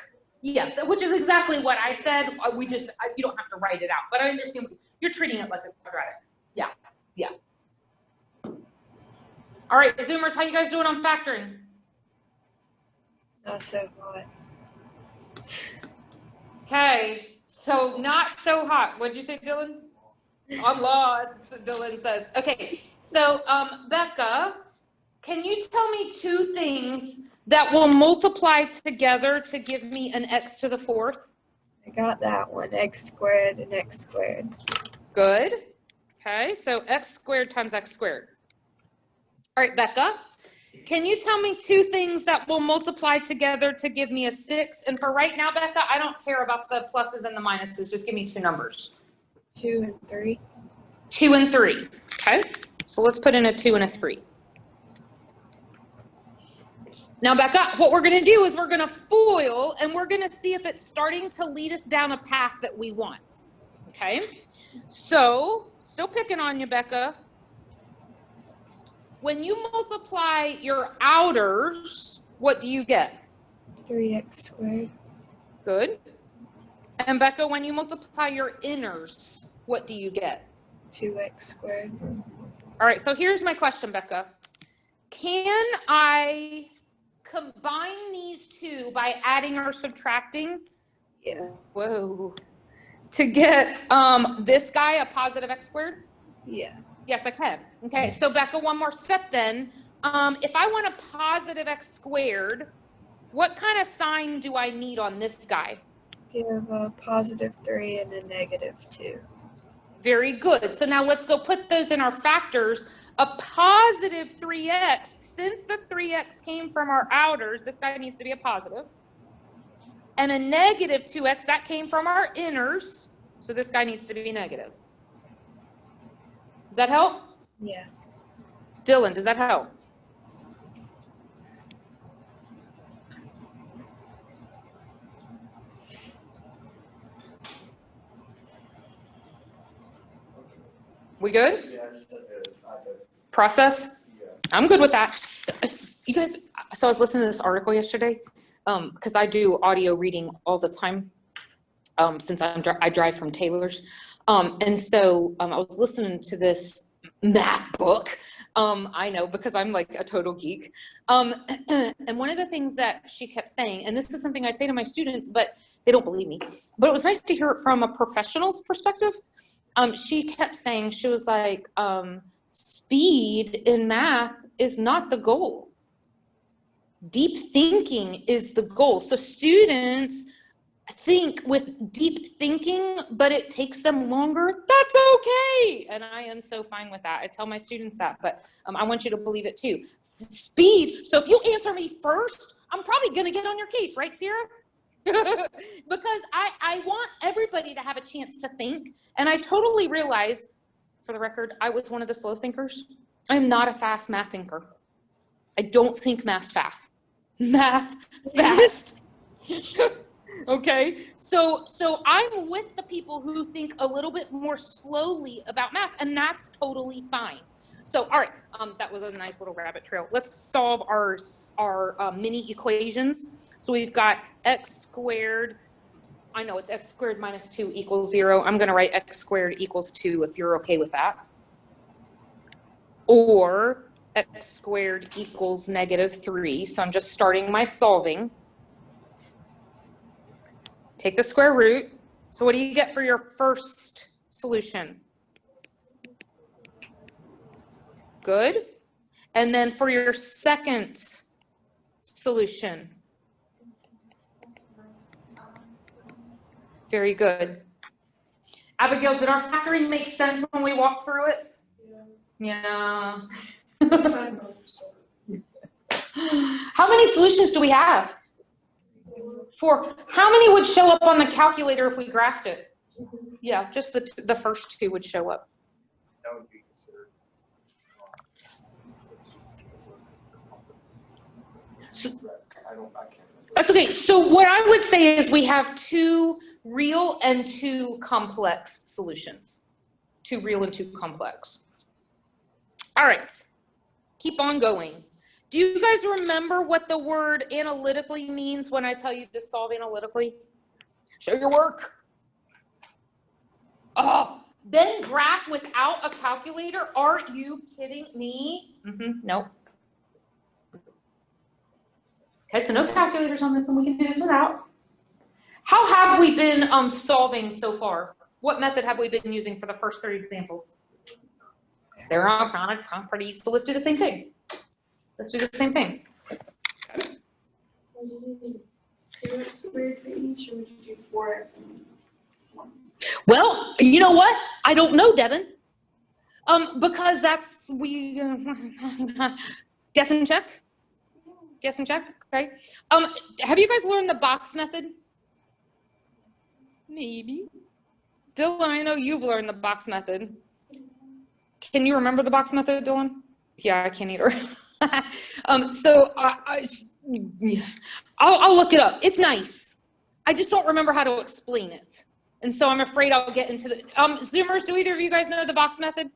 Yeah, which is exactly what I said. You don't have to write it out, but I understand you're treating it like a quadratic. Yeah, yeah. All right, Zoomers, how you guys doing on factoring? Not so hot. Okay, so not so hot. What'd you say, Dylan? Allah, Dylan says. Okay, so Becca, can you tell me two things that will multiply together to give me an x to the fourth? I got that one, x squared and x squared. Good. Okay, so x squared times x squared. All right, Becca, can you tell me two things that will multiply together to give me a 6? And for right now, Becca, I don't care about the pluses and the minuses. Just give me two numbers. 2 and 3. 2 and 3. Okay, so let's put in a 2 and a 3. Now, Becca, what we're going to do is we're going to FOIL, and we're going to see if it's starting to lead us down a path that we want. Okay, so still picking on you, Becca. When you multiply your outers, what do you get? 3x squared. Good. And Becca, when you multiply your inners, what do you get? 2x squared. All right, so here's my question, Becca. Can I combine these two by adding or subtracting? Yeah. Whoa. To get this guy a positive x squared? Yeah. Yes, I can. Okay, so Becca, one more step then. If I want a positive x squared, what kind of sign do I need on this guy? Give a positive 3 and a negative 2. Very good. So now let's go put those in our factors. A positive 3x, since the 3x came from our outers, this guy needs to be a positive. And a negative 2x, that came from our inners, so this guy needs to be negative. Does that help? Yeah. Dylan, does that help? We good? Yeah, I just said Process? yeah. I'm good with that. You guys, so I was listening to this article yesterday, because I do audio reading all the time, since I drive from Taylor's. And so I was listening to this math book. I know, because I'm like a total geek. And one of the things that she kept saying, and this is something I say to my students, but they don't believe me, but it was nice to hear it from a professional's perspective. She kept saying, she was like, speed in math is not the goal. Deep thinking is the goal. So students think with deep thinking, but it takes them longer. That's okay. And I am so fine with that. I tell my students that, but I want you to believe it too. Speed. So if you answer me first, I'm probably going to get on your case, right, Sierra? Because I want everybody to have a chance to think. And I totally realize for the record, I was one of the slow thinkers. I'm not a fast math thinker. I don't think math fast. Okay, so I'm with the people who think a little bit more slowly about math, and that's totally fine. So, all right, that was a nice little rabbit trail. Let's solve our mini equations. So we've got x squared. I know it's x squared minus 2 equals 0. I'm going to write x squared equals 2 if you're okay with that. Or x squared equals -3. So I'm just starting my solving. Take the square root. So what do you get for your first solution? Good. And then for your second solution? Very good. Abigail, did our factoring make sense when we walked through it? Yeah. How many solutions do we have? 4. How many would show up on the calculator if we graphed it? Yeah, just the first 2 would show up. That would be considered. I can't. That's okay. So what I would say is we have 2 real and 2 complex solutions. 2 real and 2 complex. All right. Keep on going. Do you guys remember what the word analytically means when I tell you to solve analytically? Show your work. Oh, then graph without a calculator? Are you kidding me? Nope. Okay, so no calculators on this, and we can do this without. How have we been solving so far? What method have we been using for the first 3 examples? They're all kind of pretty easy, so let's do the same thing. Let's do the same thing. Would you do 2x squared for each, or would you do 4x and 1? Well, you know what? I don't know, Devin. Because that's, guess and check? Guess and check, okay. Have you guys learned the box method? Maybe. Dylan, I know you've learned the box method. Can you remember the box method, Dylan? Yeah, I can't either. So I'll look it up. It's nice. I just don't remember how to explain it. And so I'm afraid I'll get into the, Zoomers, do either of you guys know the box method?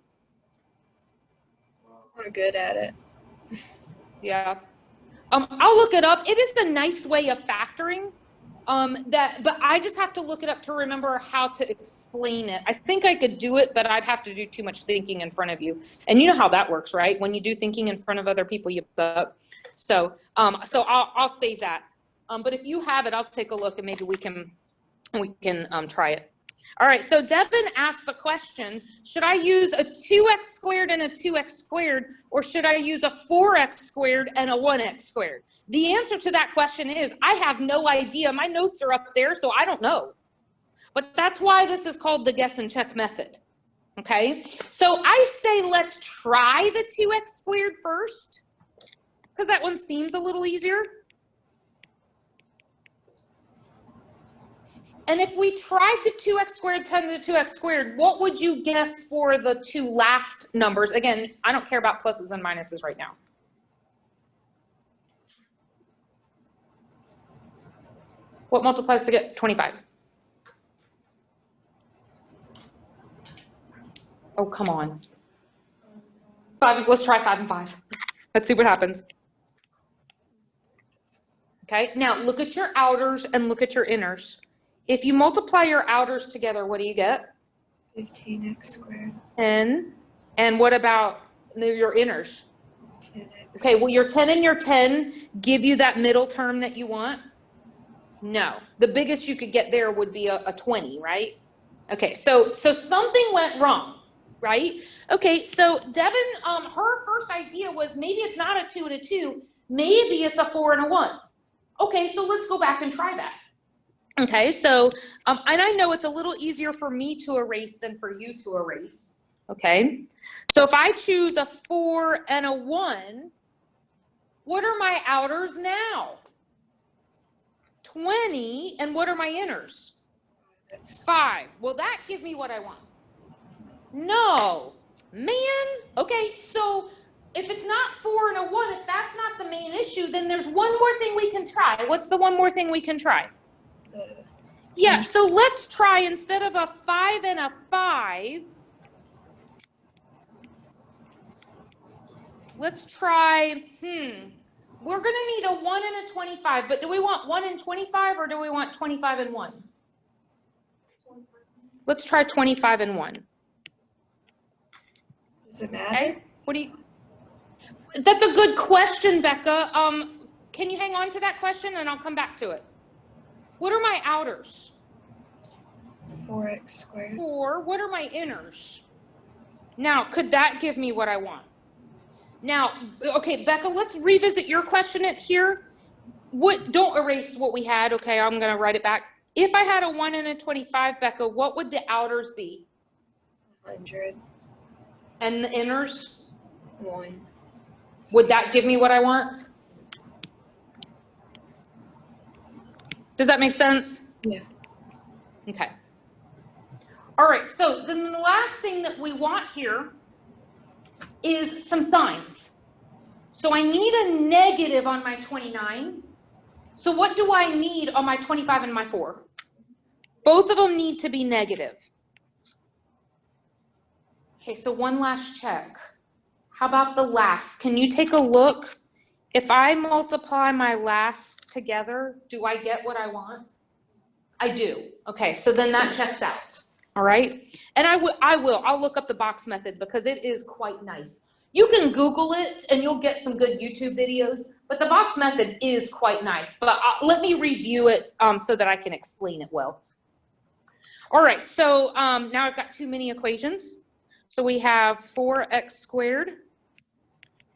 I'm good at it. Yeah. I'll look it up. It is the nice way of factoring. But I just have to look it up to remember how to explain it. I think I could do it, but I'd have to do too much thinking in front of you. And you know how that works, right? When you do thinking in front of other people, you mess up. So I'll save that. But if you have it, I'll take a look and maybe we can try it. All right, so Devin asked the question, should I use a 2x squared and a 2x squared, or should I use a 4x squared and a 1x squared? The answer to that question is, I have no idea. My notes are up there, so I don't know. But that's why this is called the guess and check method, okay? So I say let's try the 2x squared first, because that one seems a little easier. And if we tried the 2x squared times the 2x squared, what would you guess for the 2 last numbers? Again, I don't care about pluses and minuses right now. What multiplies to get 25? Oh, come on. 5, let's try 5 and 5. Let's see what happens. Okay, now look at your outers and look at your inners. If you multiply your outers together, what do you get? 15x squared. 10. And what about your inners? 10x. Okay, well, your 10 and your 10 give you that middle term that you want? No. The biggest you could get there would be a 20, right? Okay, so something went wrong, right? Okay, so Devin, her first idea was maybe it's not a 2 and a 2, maybe it's a 4 and a 1. Okay, so let's go back and try that. Okay, so, and I know it's a little easier for me to erase than for you to erase, okay? So if I choose a 4 and a 1, what are my outers now? 20, and what are my inners? 5. Will that give me what I want? No. Okay, so if it's not 4 and a 1, if that's not the main issue, then there's one more thing we can try. What's the one more thing we can try? Yeah, so let's try, instead of a 5 and a 5, let's try, we're gonna need a 1 and a 25, but do we want 1 and 25 or do we want 25 and 1? Let's try 25 and 1. Does it matter? Okay, what do you, that's a good question, Becca. Can you hang on to that question and I'll come back to it? What are my outers? 4x squared. 4. What are my inners? Now, could that give me what I want? Now, okay, Becca, let's revisit your question here. Don't erase what we had. Okay, I'm going to write it back. If I had a 1 and a 25, Becca, what would the outers be? 100. And the inners? 1. Would that give me what I want? Does that make sense? Yeah. Okay. All right, so then the last thing that we want here is some signs. So I need a negative on my 29. So what do I need on my 25 and my 4? Both of them need to be negative. Okay, so one last check. How about the last? Can you take a look? If I multiply my last together, do I get what I want? I do. Okay, so then that checks out. All right, and I'll look up the box method because it is quite nice. You can Google it and you'll get some good YouTube videos, but the box method is quite nice. But let me review it so that I can explain it well. All right, so now I've got two mini equations. So we have 4x squared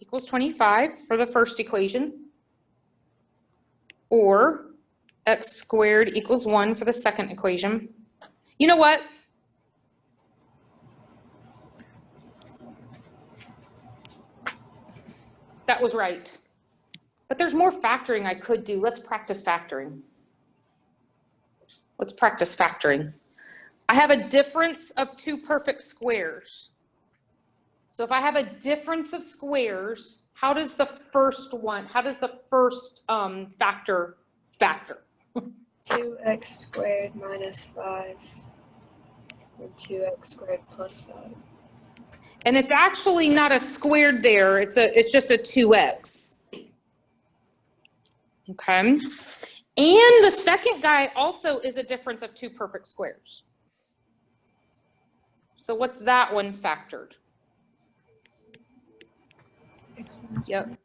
equals 25 for the first equation, or x squared equals 1 for the second equation. You know what? That was right. But there's more factoring I could do. Let's practice factoring. Let's practice factoring. I have a difference of two perfect squares. So if I have a difference of squares, how does the first factor factor? 2x squared minus 5 and 2x squared plus 5. And it's actually not a squared there. It's just a 2x. Okay. And the second guy also is a difference of two perfect squares. So what's that one factored? Yep.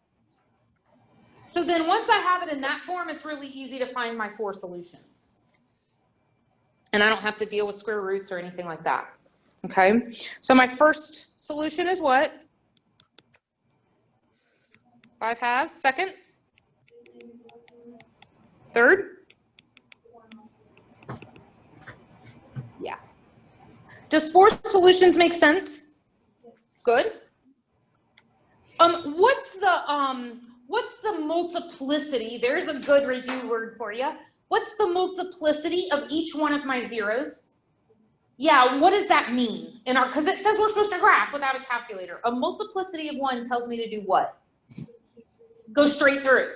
So then once I have it in that form, it's really easy to find my 4 solutions. And I don't have to deal with square roots or anything like that. Okay. So my first solution is what? 5 halves. Second? Third? Yeah. Does 4 solutions make sense? Good. What's the multiplicity? There's a good review word for you. What's the multiplicity of each one of my zeros? Yeah, what does that mean? Because it says we're supposed to graph without a calculator. A multiplicity of 1 tells me to do what? Go straight through.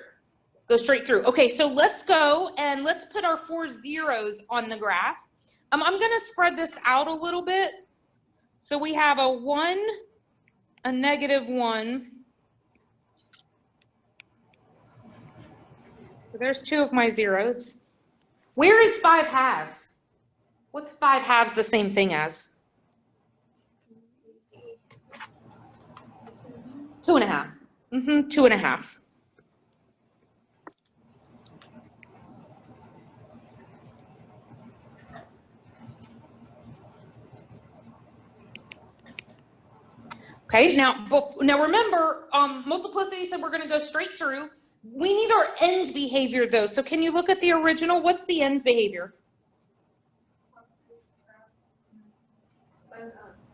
Go straight through. Okay, so let's go and let's put our 4 zeros on the graph. I'm going to spread this out a little bit. So we have a 1, a negative 1. So there's 2 of my zeros. Where is 5 halves? What's 5 halves the same thing as? 2.5. 2.5. Okay, now remember, multiplicity said we're going to go straight through. We need our end behavior though. So can you look at the original? What's the end behavior?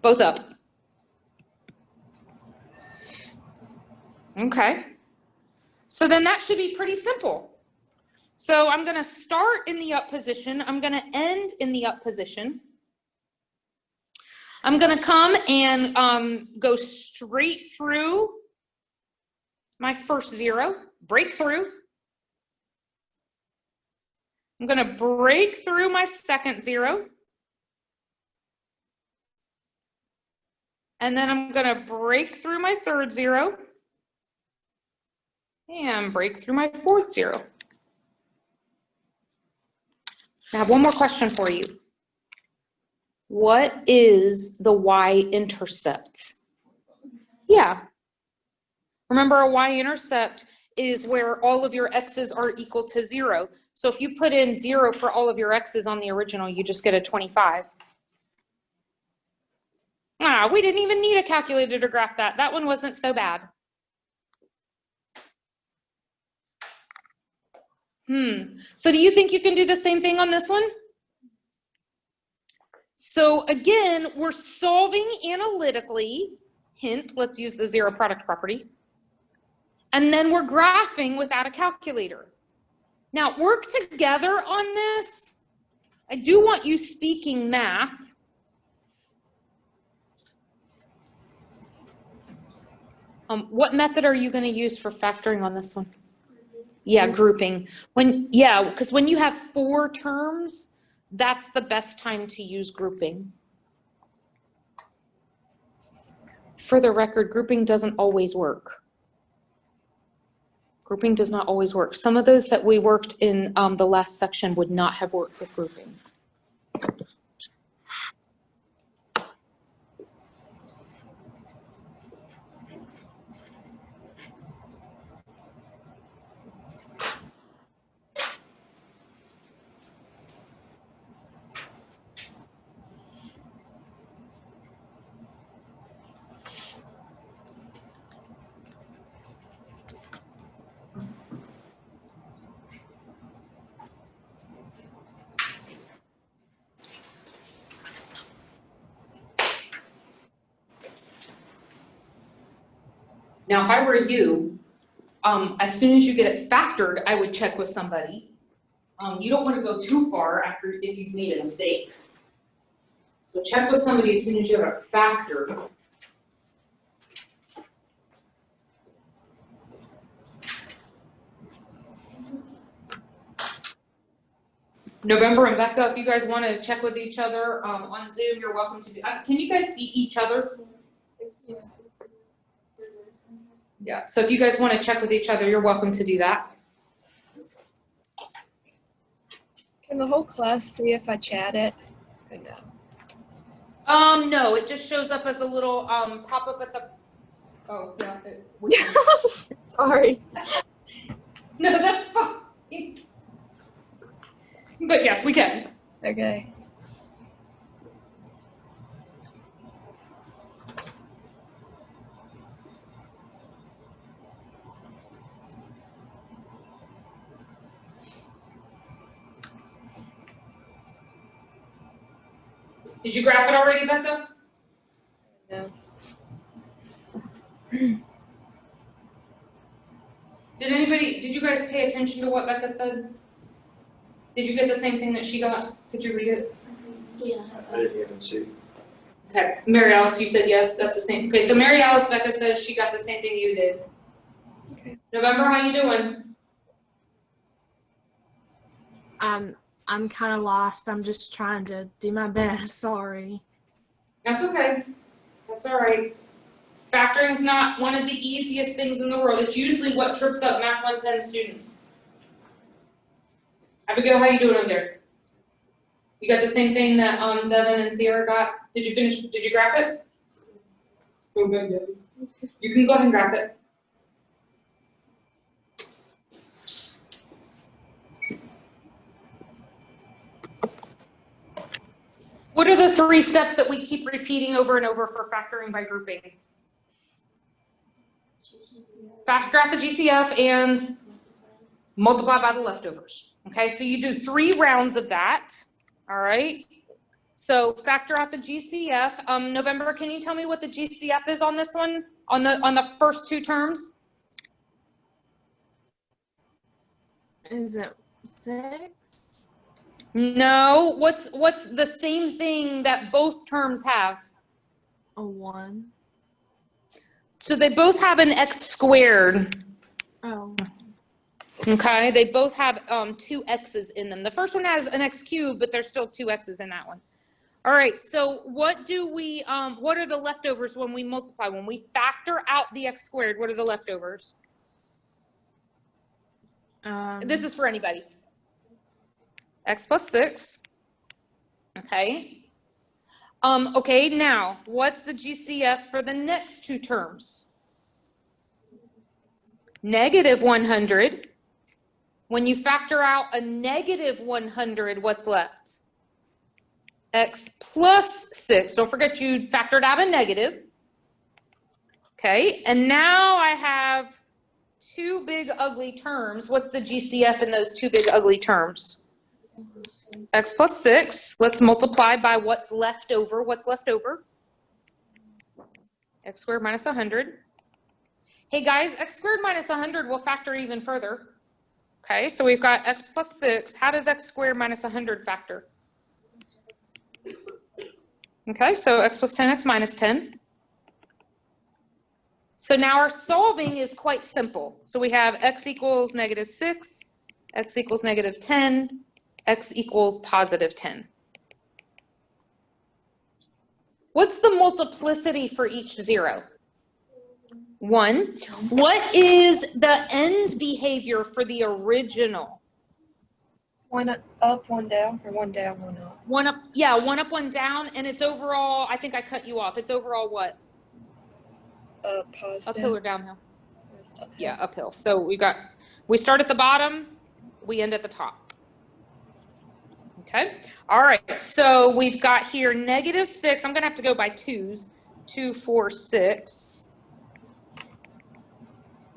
Both up. Okay. So then that should be pretty simple. So I'm going to start in the up position. I'm going to end in the up position. I'm gonna come and go straight through my first 0, break through. I'm gonna break through my second 0. And then I'm gonna break through my third 0. And break through my fourth 0. I have one more question for you. What is the y-intercept? Yeah. Remember, a y-intercept is where all of your x's are equal to 0. So if you put in 0 for all of your x's on the original, you just get a 25. Ah, we didn't even need a calculator to graph that. That one wasn't so bad. So do you think you can do the same thing on this one? So again, we're solving analytically. Hint, let's use the zero product property. And then we're graphing without a calculator. Now work together on this. I do want you speaking math. What method are you going to use for factoring on this one? Yeah, grouping. Because when you have 4 terms, that's the best time to use grouping. For the record, grouping doesn't always work. Grouping does not always work. Some of those that we worked in the last section would not have worked with grouping. Now, if I were you, as soon as you get it factored, I would check with somebody. You don't want to go too far after if you've made a mistake. So check with somebody as soon as you have it factored. November and Becca, if you guys want to check with each other on Zoom, you're welcome to do. Can you guys see each other? Yeah, so if you guys want to check with each other, you're welcome to do that. Can the whole class see if I chat it or no? No, it just shows up as a little pop-up at the, oh, yeah. Sorry. No, that's fine. But yes, we can. Okay. Did you graph it already, Becca? No. Did you guys pay attention to what Becca said? Did you get the same thing that she got? Could you read it? Yeah. I didn't even see. Okay, Mary Alice, you said yes, that's the same. Okay, so Mary Alice, Becca says she got the same thing you did. Okay. November, how you doing? I'm kind of lost. I'm just trying to do my best. Sorry. That's okay. That's all right. Factoring's not one of the easiest things in the world. It's usually what trips up Math 110 students. Abigail, how you doing over there? You got the same thing that Devin and Sierra got? Did you finish? Did you graph it? Oh, good, good. You can go ahead and graph it. What are the 3 steps that we keep repeating over and over for factoring by grouping? Graph the GCF and multiply by the leftovers. Okay, so you do 3 rounds of that. All right. So factor out the GCF. November, can you tell me what the GCF is on this one? On the first 2 terms? Is it 6? No. What's the same thing that both terms have? A 1. So they both have an x squared. Oh. Okay, they both have 2 x's in them. The first one has an x cubed, but there's still 2 x's in that one. All right, so what do we, what are the leftovers when we multiply? When we factor out the x squared, what are the leftovers? This is for anybody. X plus 6. Okay. Okay, now, what's the GCF for the next 2 terms? Negative 100. When you factor out a negative 100, what's left? X plus 6. Don't forget you factored out a negative. Okay, and now I have 2 big ugly terms. What's the GCF in those 2 big ugly terms? X plus 6. Let's multiply by what's left over. What's left over? X squared minus 100. Hey guys, x squared minus 100 will factor even further. Okay, so we've got x plus 6. How does x squared minus 100 factor? Okay, so x plus 10x minus 10. So now our solving is quite simple. So we have x equals negative 6, x equals negative 10, x equals positive 10. What's the multiplicity for each 0? 1. What is the end behavior for the original? 1 up, 1 down, or 1 down, 1 up? 1 up, yeah, 1 up, 1 down, and it's overall, I think I cut you off. It's overall what? Positive. Uphill or downhill? Uphill. Yeah, uphill. So we start at the bottom, we end at the top. Okay. All right. So we've got here negative 6. I'm going to have to go by 2s. 2, 4, 6.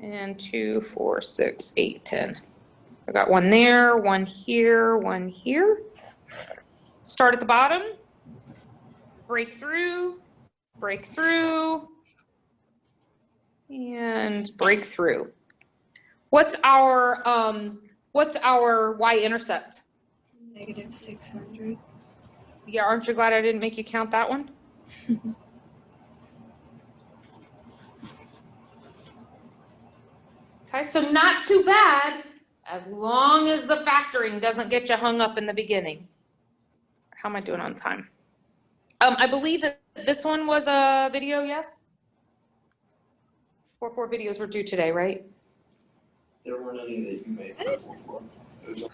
And 2, 4, 6, 8, 10. I got 1 there, 1 here, 1 here. Start at the bottom. Break through. Break through. And break through. What's our y-intercept? Negative 600. Yeah, aren't you glad I didn't make you count that one? Okay, so not too bad, as long as the factoring doesn't get you hung up in the beginning. How am I doing on time? I believe that this one was a video, yes? 4 videos were due today, right? There weren't any that you made. I didn't-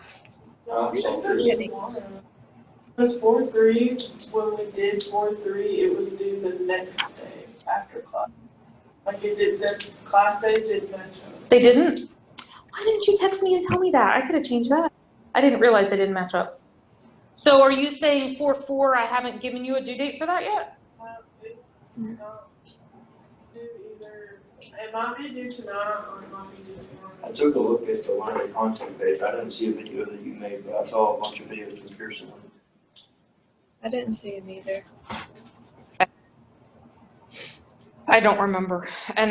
No, I'm sorry. Kidding. It was 4-3, when we did 4-3, it was due the next day after class. Like it did, the class days didn't match up. They didn't? Why didn't you text me and tell me that? I could have changed that. I didn't realize they didn't match up. So are you saying 4-4, I haven't given you a due date for that yet? It's not due either, it might be due tonight or it might be due tomorrow. I took a look at the library content page. I didn't see a video that you made, but I saw a bunch of videos with Kirsten. I didn't see him either. I don't remember. And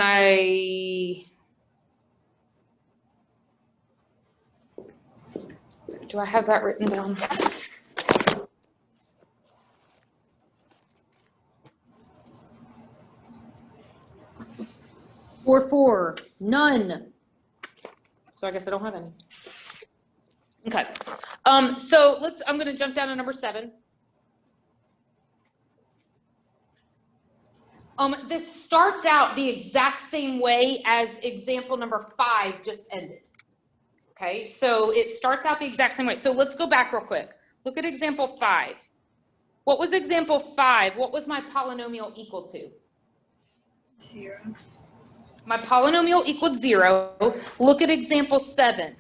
do I have that written down? Four, none. So I guess I don't have any. Okay. So I'm going to jump down to number 7. This starts out the exact same way as example number 5 just ended. Okay, so it starts out the exact same way. So let's go back real quick. Look at example 5. What was example 5? What was my polynomial equal to? 0. My polynomial equaled 0. Look at example 7.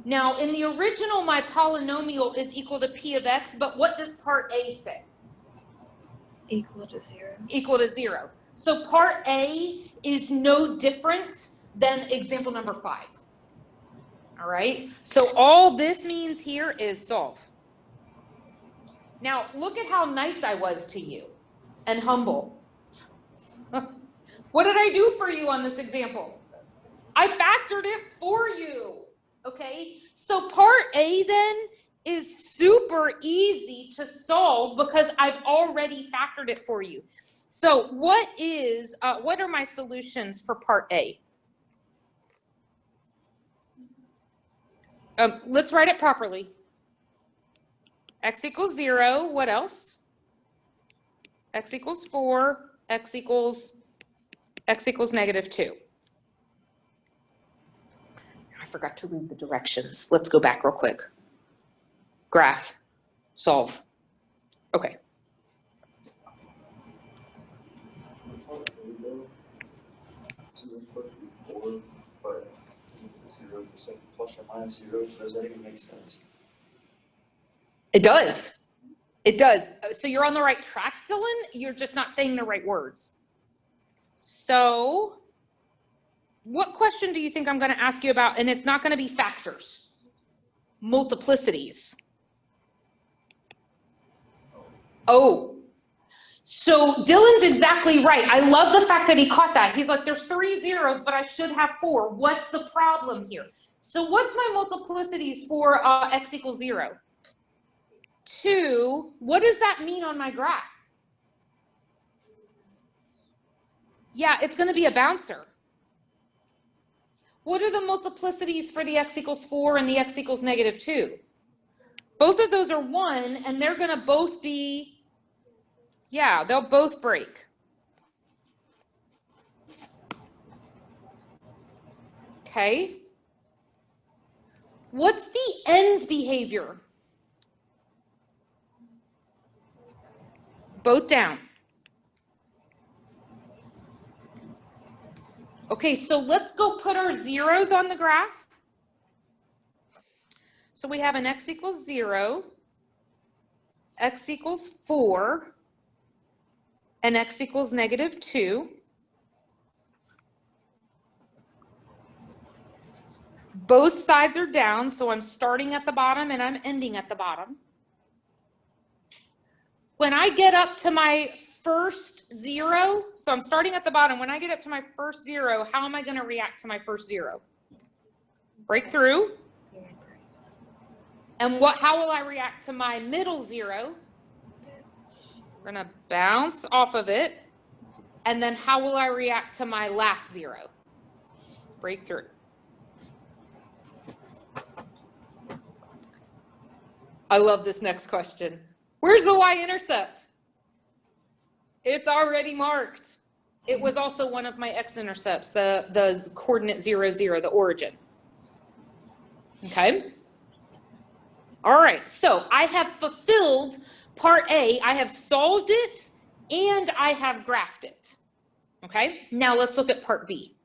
Now, in the original, my polynomial is equal to p of x, but what does part A say? Equal to 0. Equal to 0. So part A is no different than example number 5. All right, so all this means here is solve. Now, look at how nice I was to you and humble. What did I do for you on this example? I factored it for you, okay? So part A then is super easy to solve because I've already factored it for you. So what are my solutions for part A? Let's write it properly. X equals 0, what else? X equals 4, x equals -2. I forgot to read the directions. Let's go back real quick. Graph, solve. Okay. So we're supposed to be 4, but 0 just like plus or minus 0, so does that even make sense? It does. It does. So you're on the right track, Dylan. You're just not saying the right words. So what question do you think I'm going to ask you about? And it's not going to be factors, multiplicities. Oh, so Dylan's exactly right. I love the fact that he caught that. He's like, there's 3 zeros, but I should have 4. What's the problem here? So what's my multiplicities for x equals 0? 2. What does that mean on my graph? Yeah, it's going to be a bouncer. What are the multiplicities for the x equals 4 and the x equals -2? Both of those are 1, and they're going to both be, yeah, they'll both break. Okay. What's the end behavior? Both down. Okay, so let's go put our zeros on the graph. So we have an x equals 0, x equals 4, and x equals -2. Both sides are down, so I'm starting at the bottom and I'm ending at the bottom. When I get up to my first 0, so I'm starting at the bottom, when I get up to my first 0, how am I going to react to my first 0? Break through. And how will I react to my middle 0? We're going to bounce off of it. And then how will I react to my last 0? Break through. I love this next question. Where's the y-intercept? It's already marked. It was also one of my x-intercepts, the coordinate 0, 0, the origin. Okay. All right, so I have fulfilled part A. I have solved it and I have graphed it. Okay, now let's look at part B.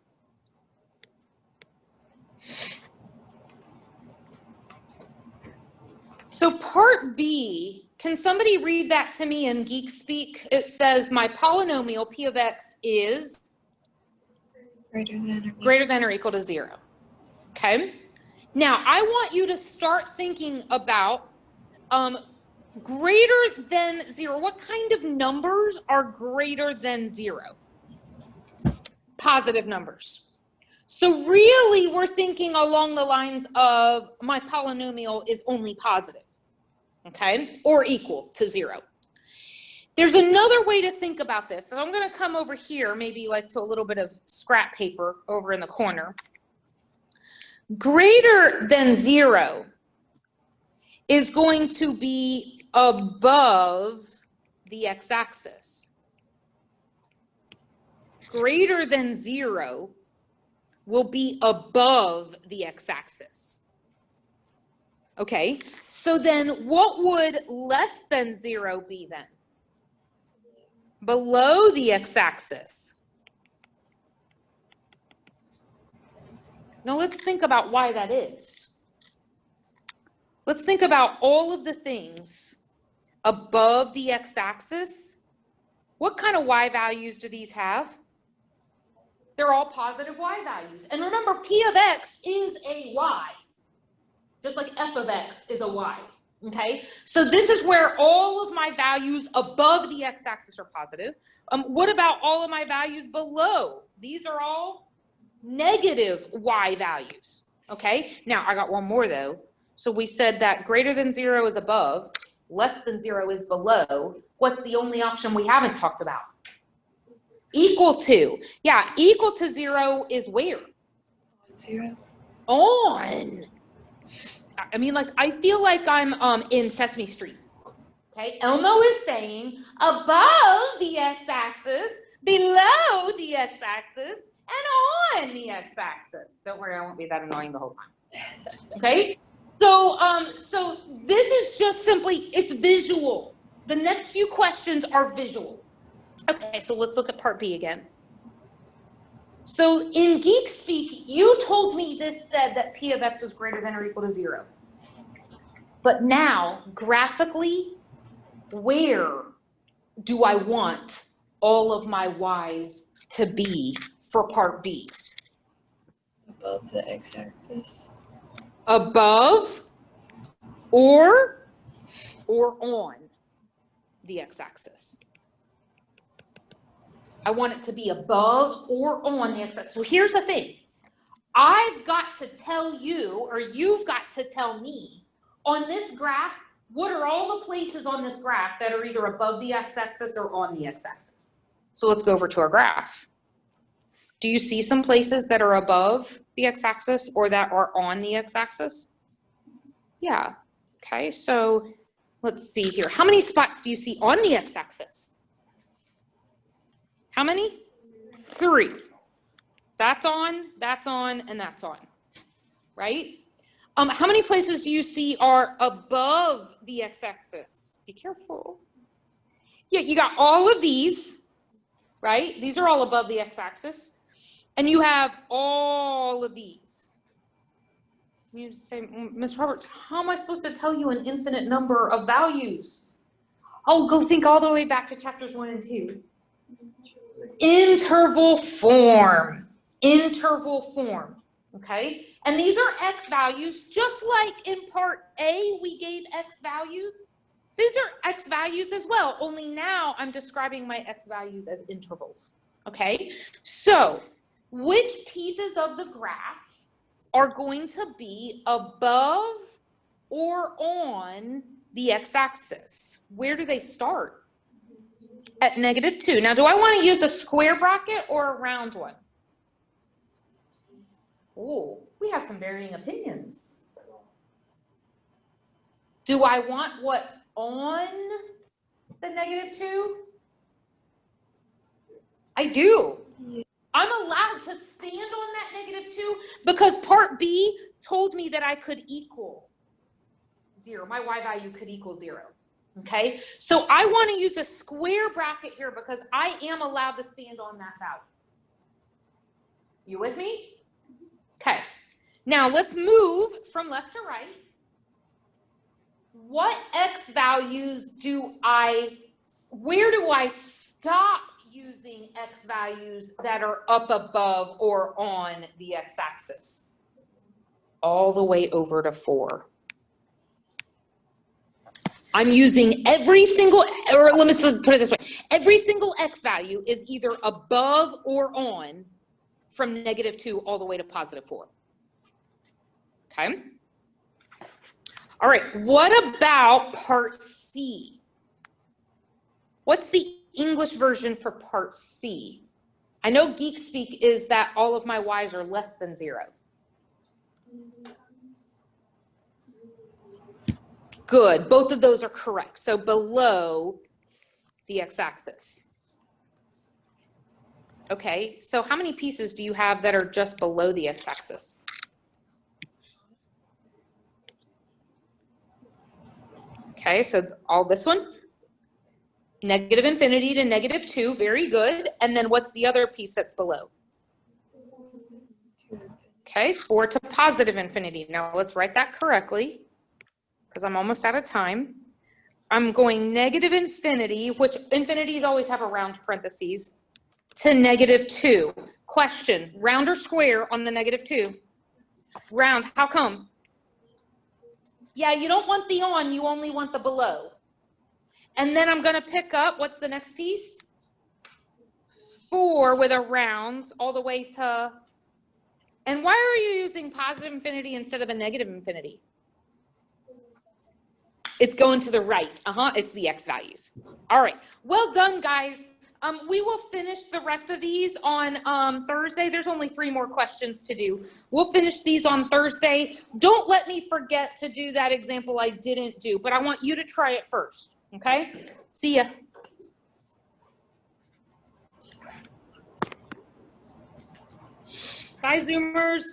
So part B, can somebody read that to me in geek speak? It says my polynomial p of x is greater than or equal to 0. Okay. Now I want you to start thinking about greater than 0. What kind of numbers are greater than 0? Positive numbers. So really we're thinking along the lines of my polynomial is only positive. Okay, or equal to 0. There's another way to think about this. So I'm going to come over here, maybe like to a little bit of scrap paper over in the corner. Greater than 0 is going to be above the x-axis. Greater than 0 will be above the x-axis. Okay, so then what would less than 0 be then? Below the x-axis. Now let's think about why that is. Let's think about all of the things above the x-axis. What kind of y values do these have? They're all positive y values. And remember, p of x is a y. Just like f of x is a y, okay? So this is where all of my values above the x-axis are positive. What about all of my values below? These are all negative y values, okay? Now, I got one more, though. So we said that greater than 0 is above, less than 0 is below. What's the only option we haven't talked about? Equal to. Yeah, equal to 0 is where? 0. On. I mean, like, I feel like I'm in Sesame Street. Okay, Elmo is saying above the x-axis, below the x-axis, and on the x-axis. Don't worry, I won't be that annoying the whole time. Okay, so this is just simply, it's visual. The next few questions are visual. Okay, so let's look at part B again. So in geek speak, you told me this said that p of x was greater than or equal to 0. But now, graphically, where do I want all of my y's to be for part B? Above the x-axis. Above or on the x-axis? I want it to be above or on the x-axis. So here's the thing. I've got to tell you, or you've got to tell me, on this graph, what are all the places on this graph that are either above the x-axis or on the x-axis? So let's go over to our graph. Do you see some places that are above the x-axis or that are on the x-axis? Yeah. Okay, so let's see here. How many spots do you see on the x-axis? How many? 3. That's on, and that's on, right? How many places do you see are above the x-axis? Be careful. Yeah, you got all of these, right? These are all above the x-axis. And you have all of these. You say, Ms. Roberts, how am I supposed to tell you an infinite number of values? Oh, go think all the way back to chapters 1 and 2. Interval form. Interval form. Okay, and these are x values, just like in part A, we gave x values. These are x values as well, only now I'm describing my x values as intervals. Okay, so which pieces of the graph are going to be above or on the x-axis? Where do they start? At -2. Now, do I want to use a square bracket or a round one? Oh, we have some varying opinions. Do I want what's on the -2? I do. I'm allowed to stand on that -2 because part B told me that I could equal 0. My y value could equal 0. Okay, so I want to use a square bracket here because I am allowed to stand on that value. You with me? Okay. Now let's move from left to right. What x values where do I stop using x values that are up above or on the x-axis? All the way over to 4. I'm using every single, or let me put it this way. Every single x value is either above or on from -2 all the way to +4. Okay. All right, what about part C? What's the English version for part C? I know geek speak is that all of my y's are less than 0. Good, both of those are correct. So below the x-axis. Okay, so how many pieces do you have that are just below the x-axis? Okay, so all this one, -∞ to -2, very good. And then what's the other piece that's below? Okay, 4 to +∞. Now let's write that correctly because I'm almost out of time. I'm going -∞, which infinities always have a round parentheses, to -2. Question, round or square on the -2? Round, how come? Yeah, you don't want the on, you only want the below. And then I'm going to pick up, what's the next piece? 4 with a rounds all the way to, and why are you using +∞ instead of a -∞? It's going to the right. It's the x values. All right, well done, guys. We will finish the rest of these on Thursday. There's only 3 more questions to do. We'll finish these on Thursday. Don't let me forget to do that example I didn't do, but I want you to try it first, okay? See ya. Bye, Zoomers.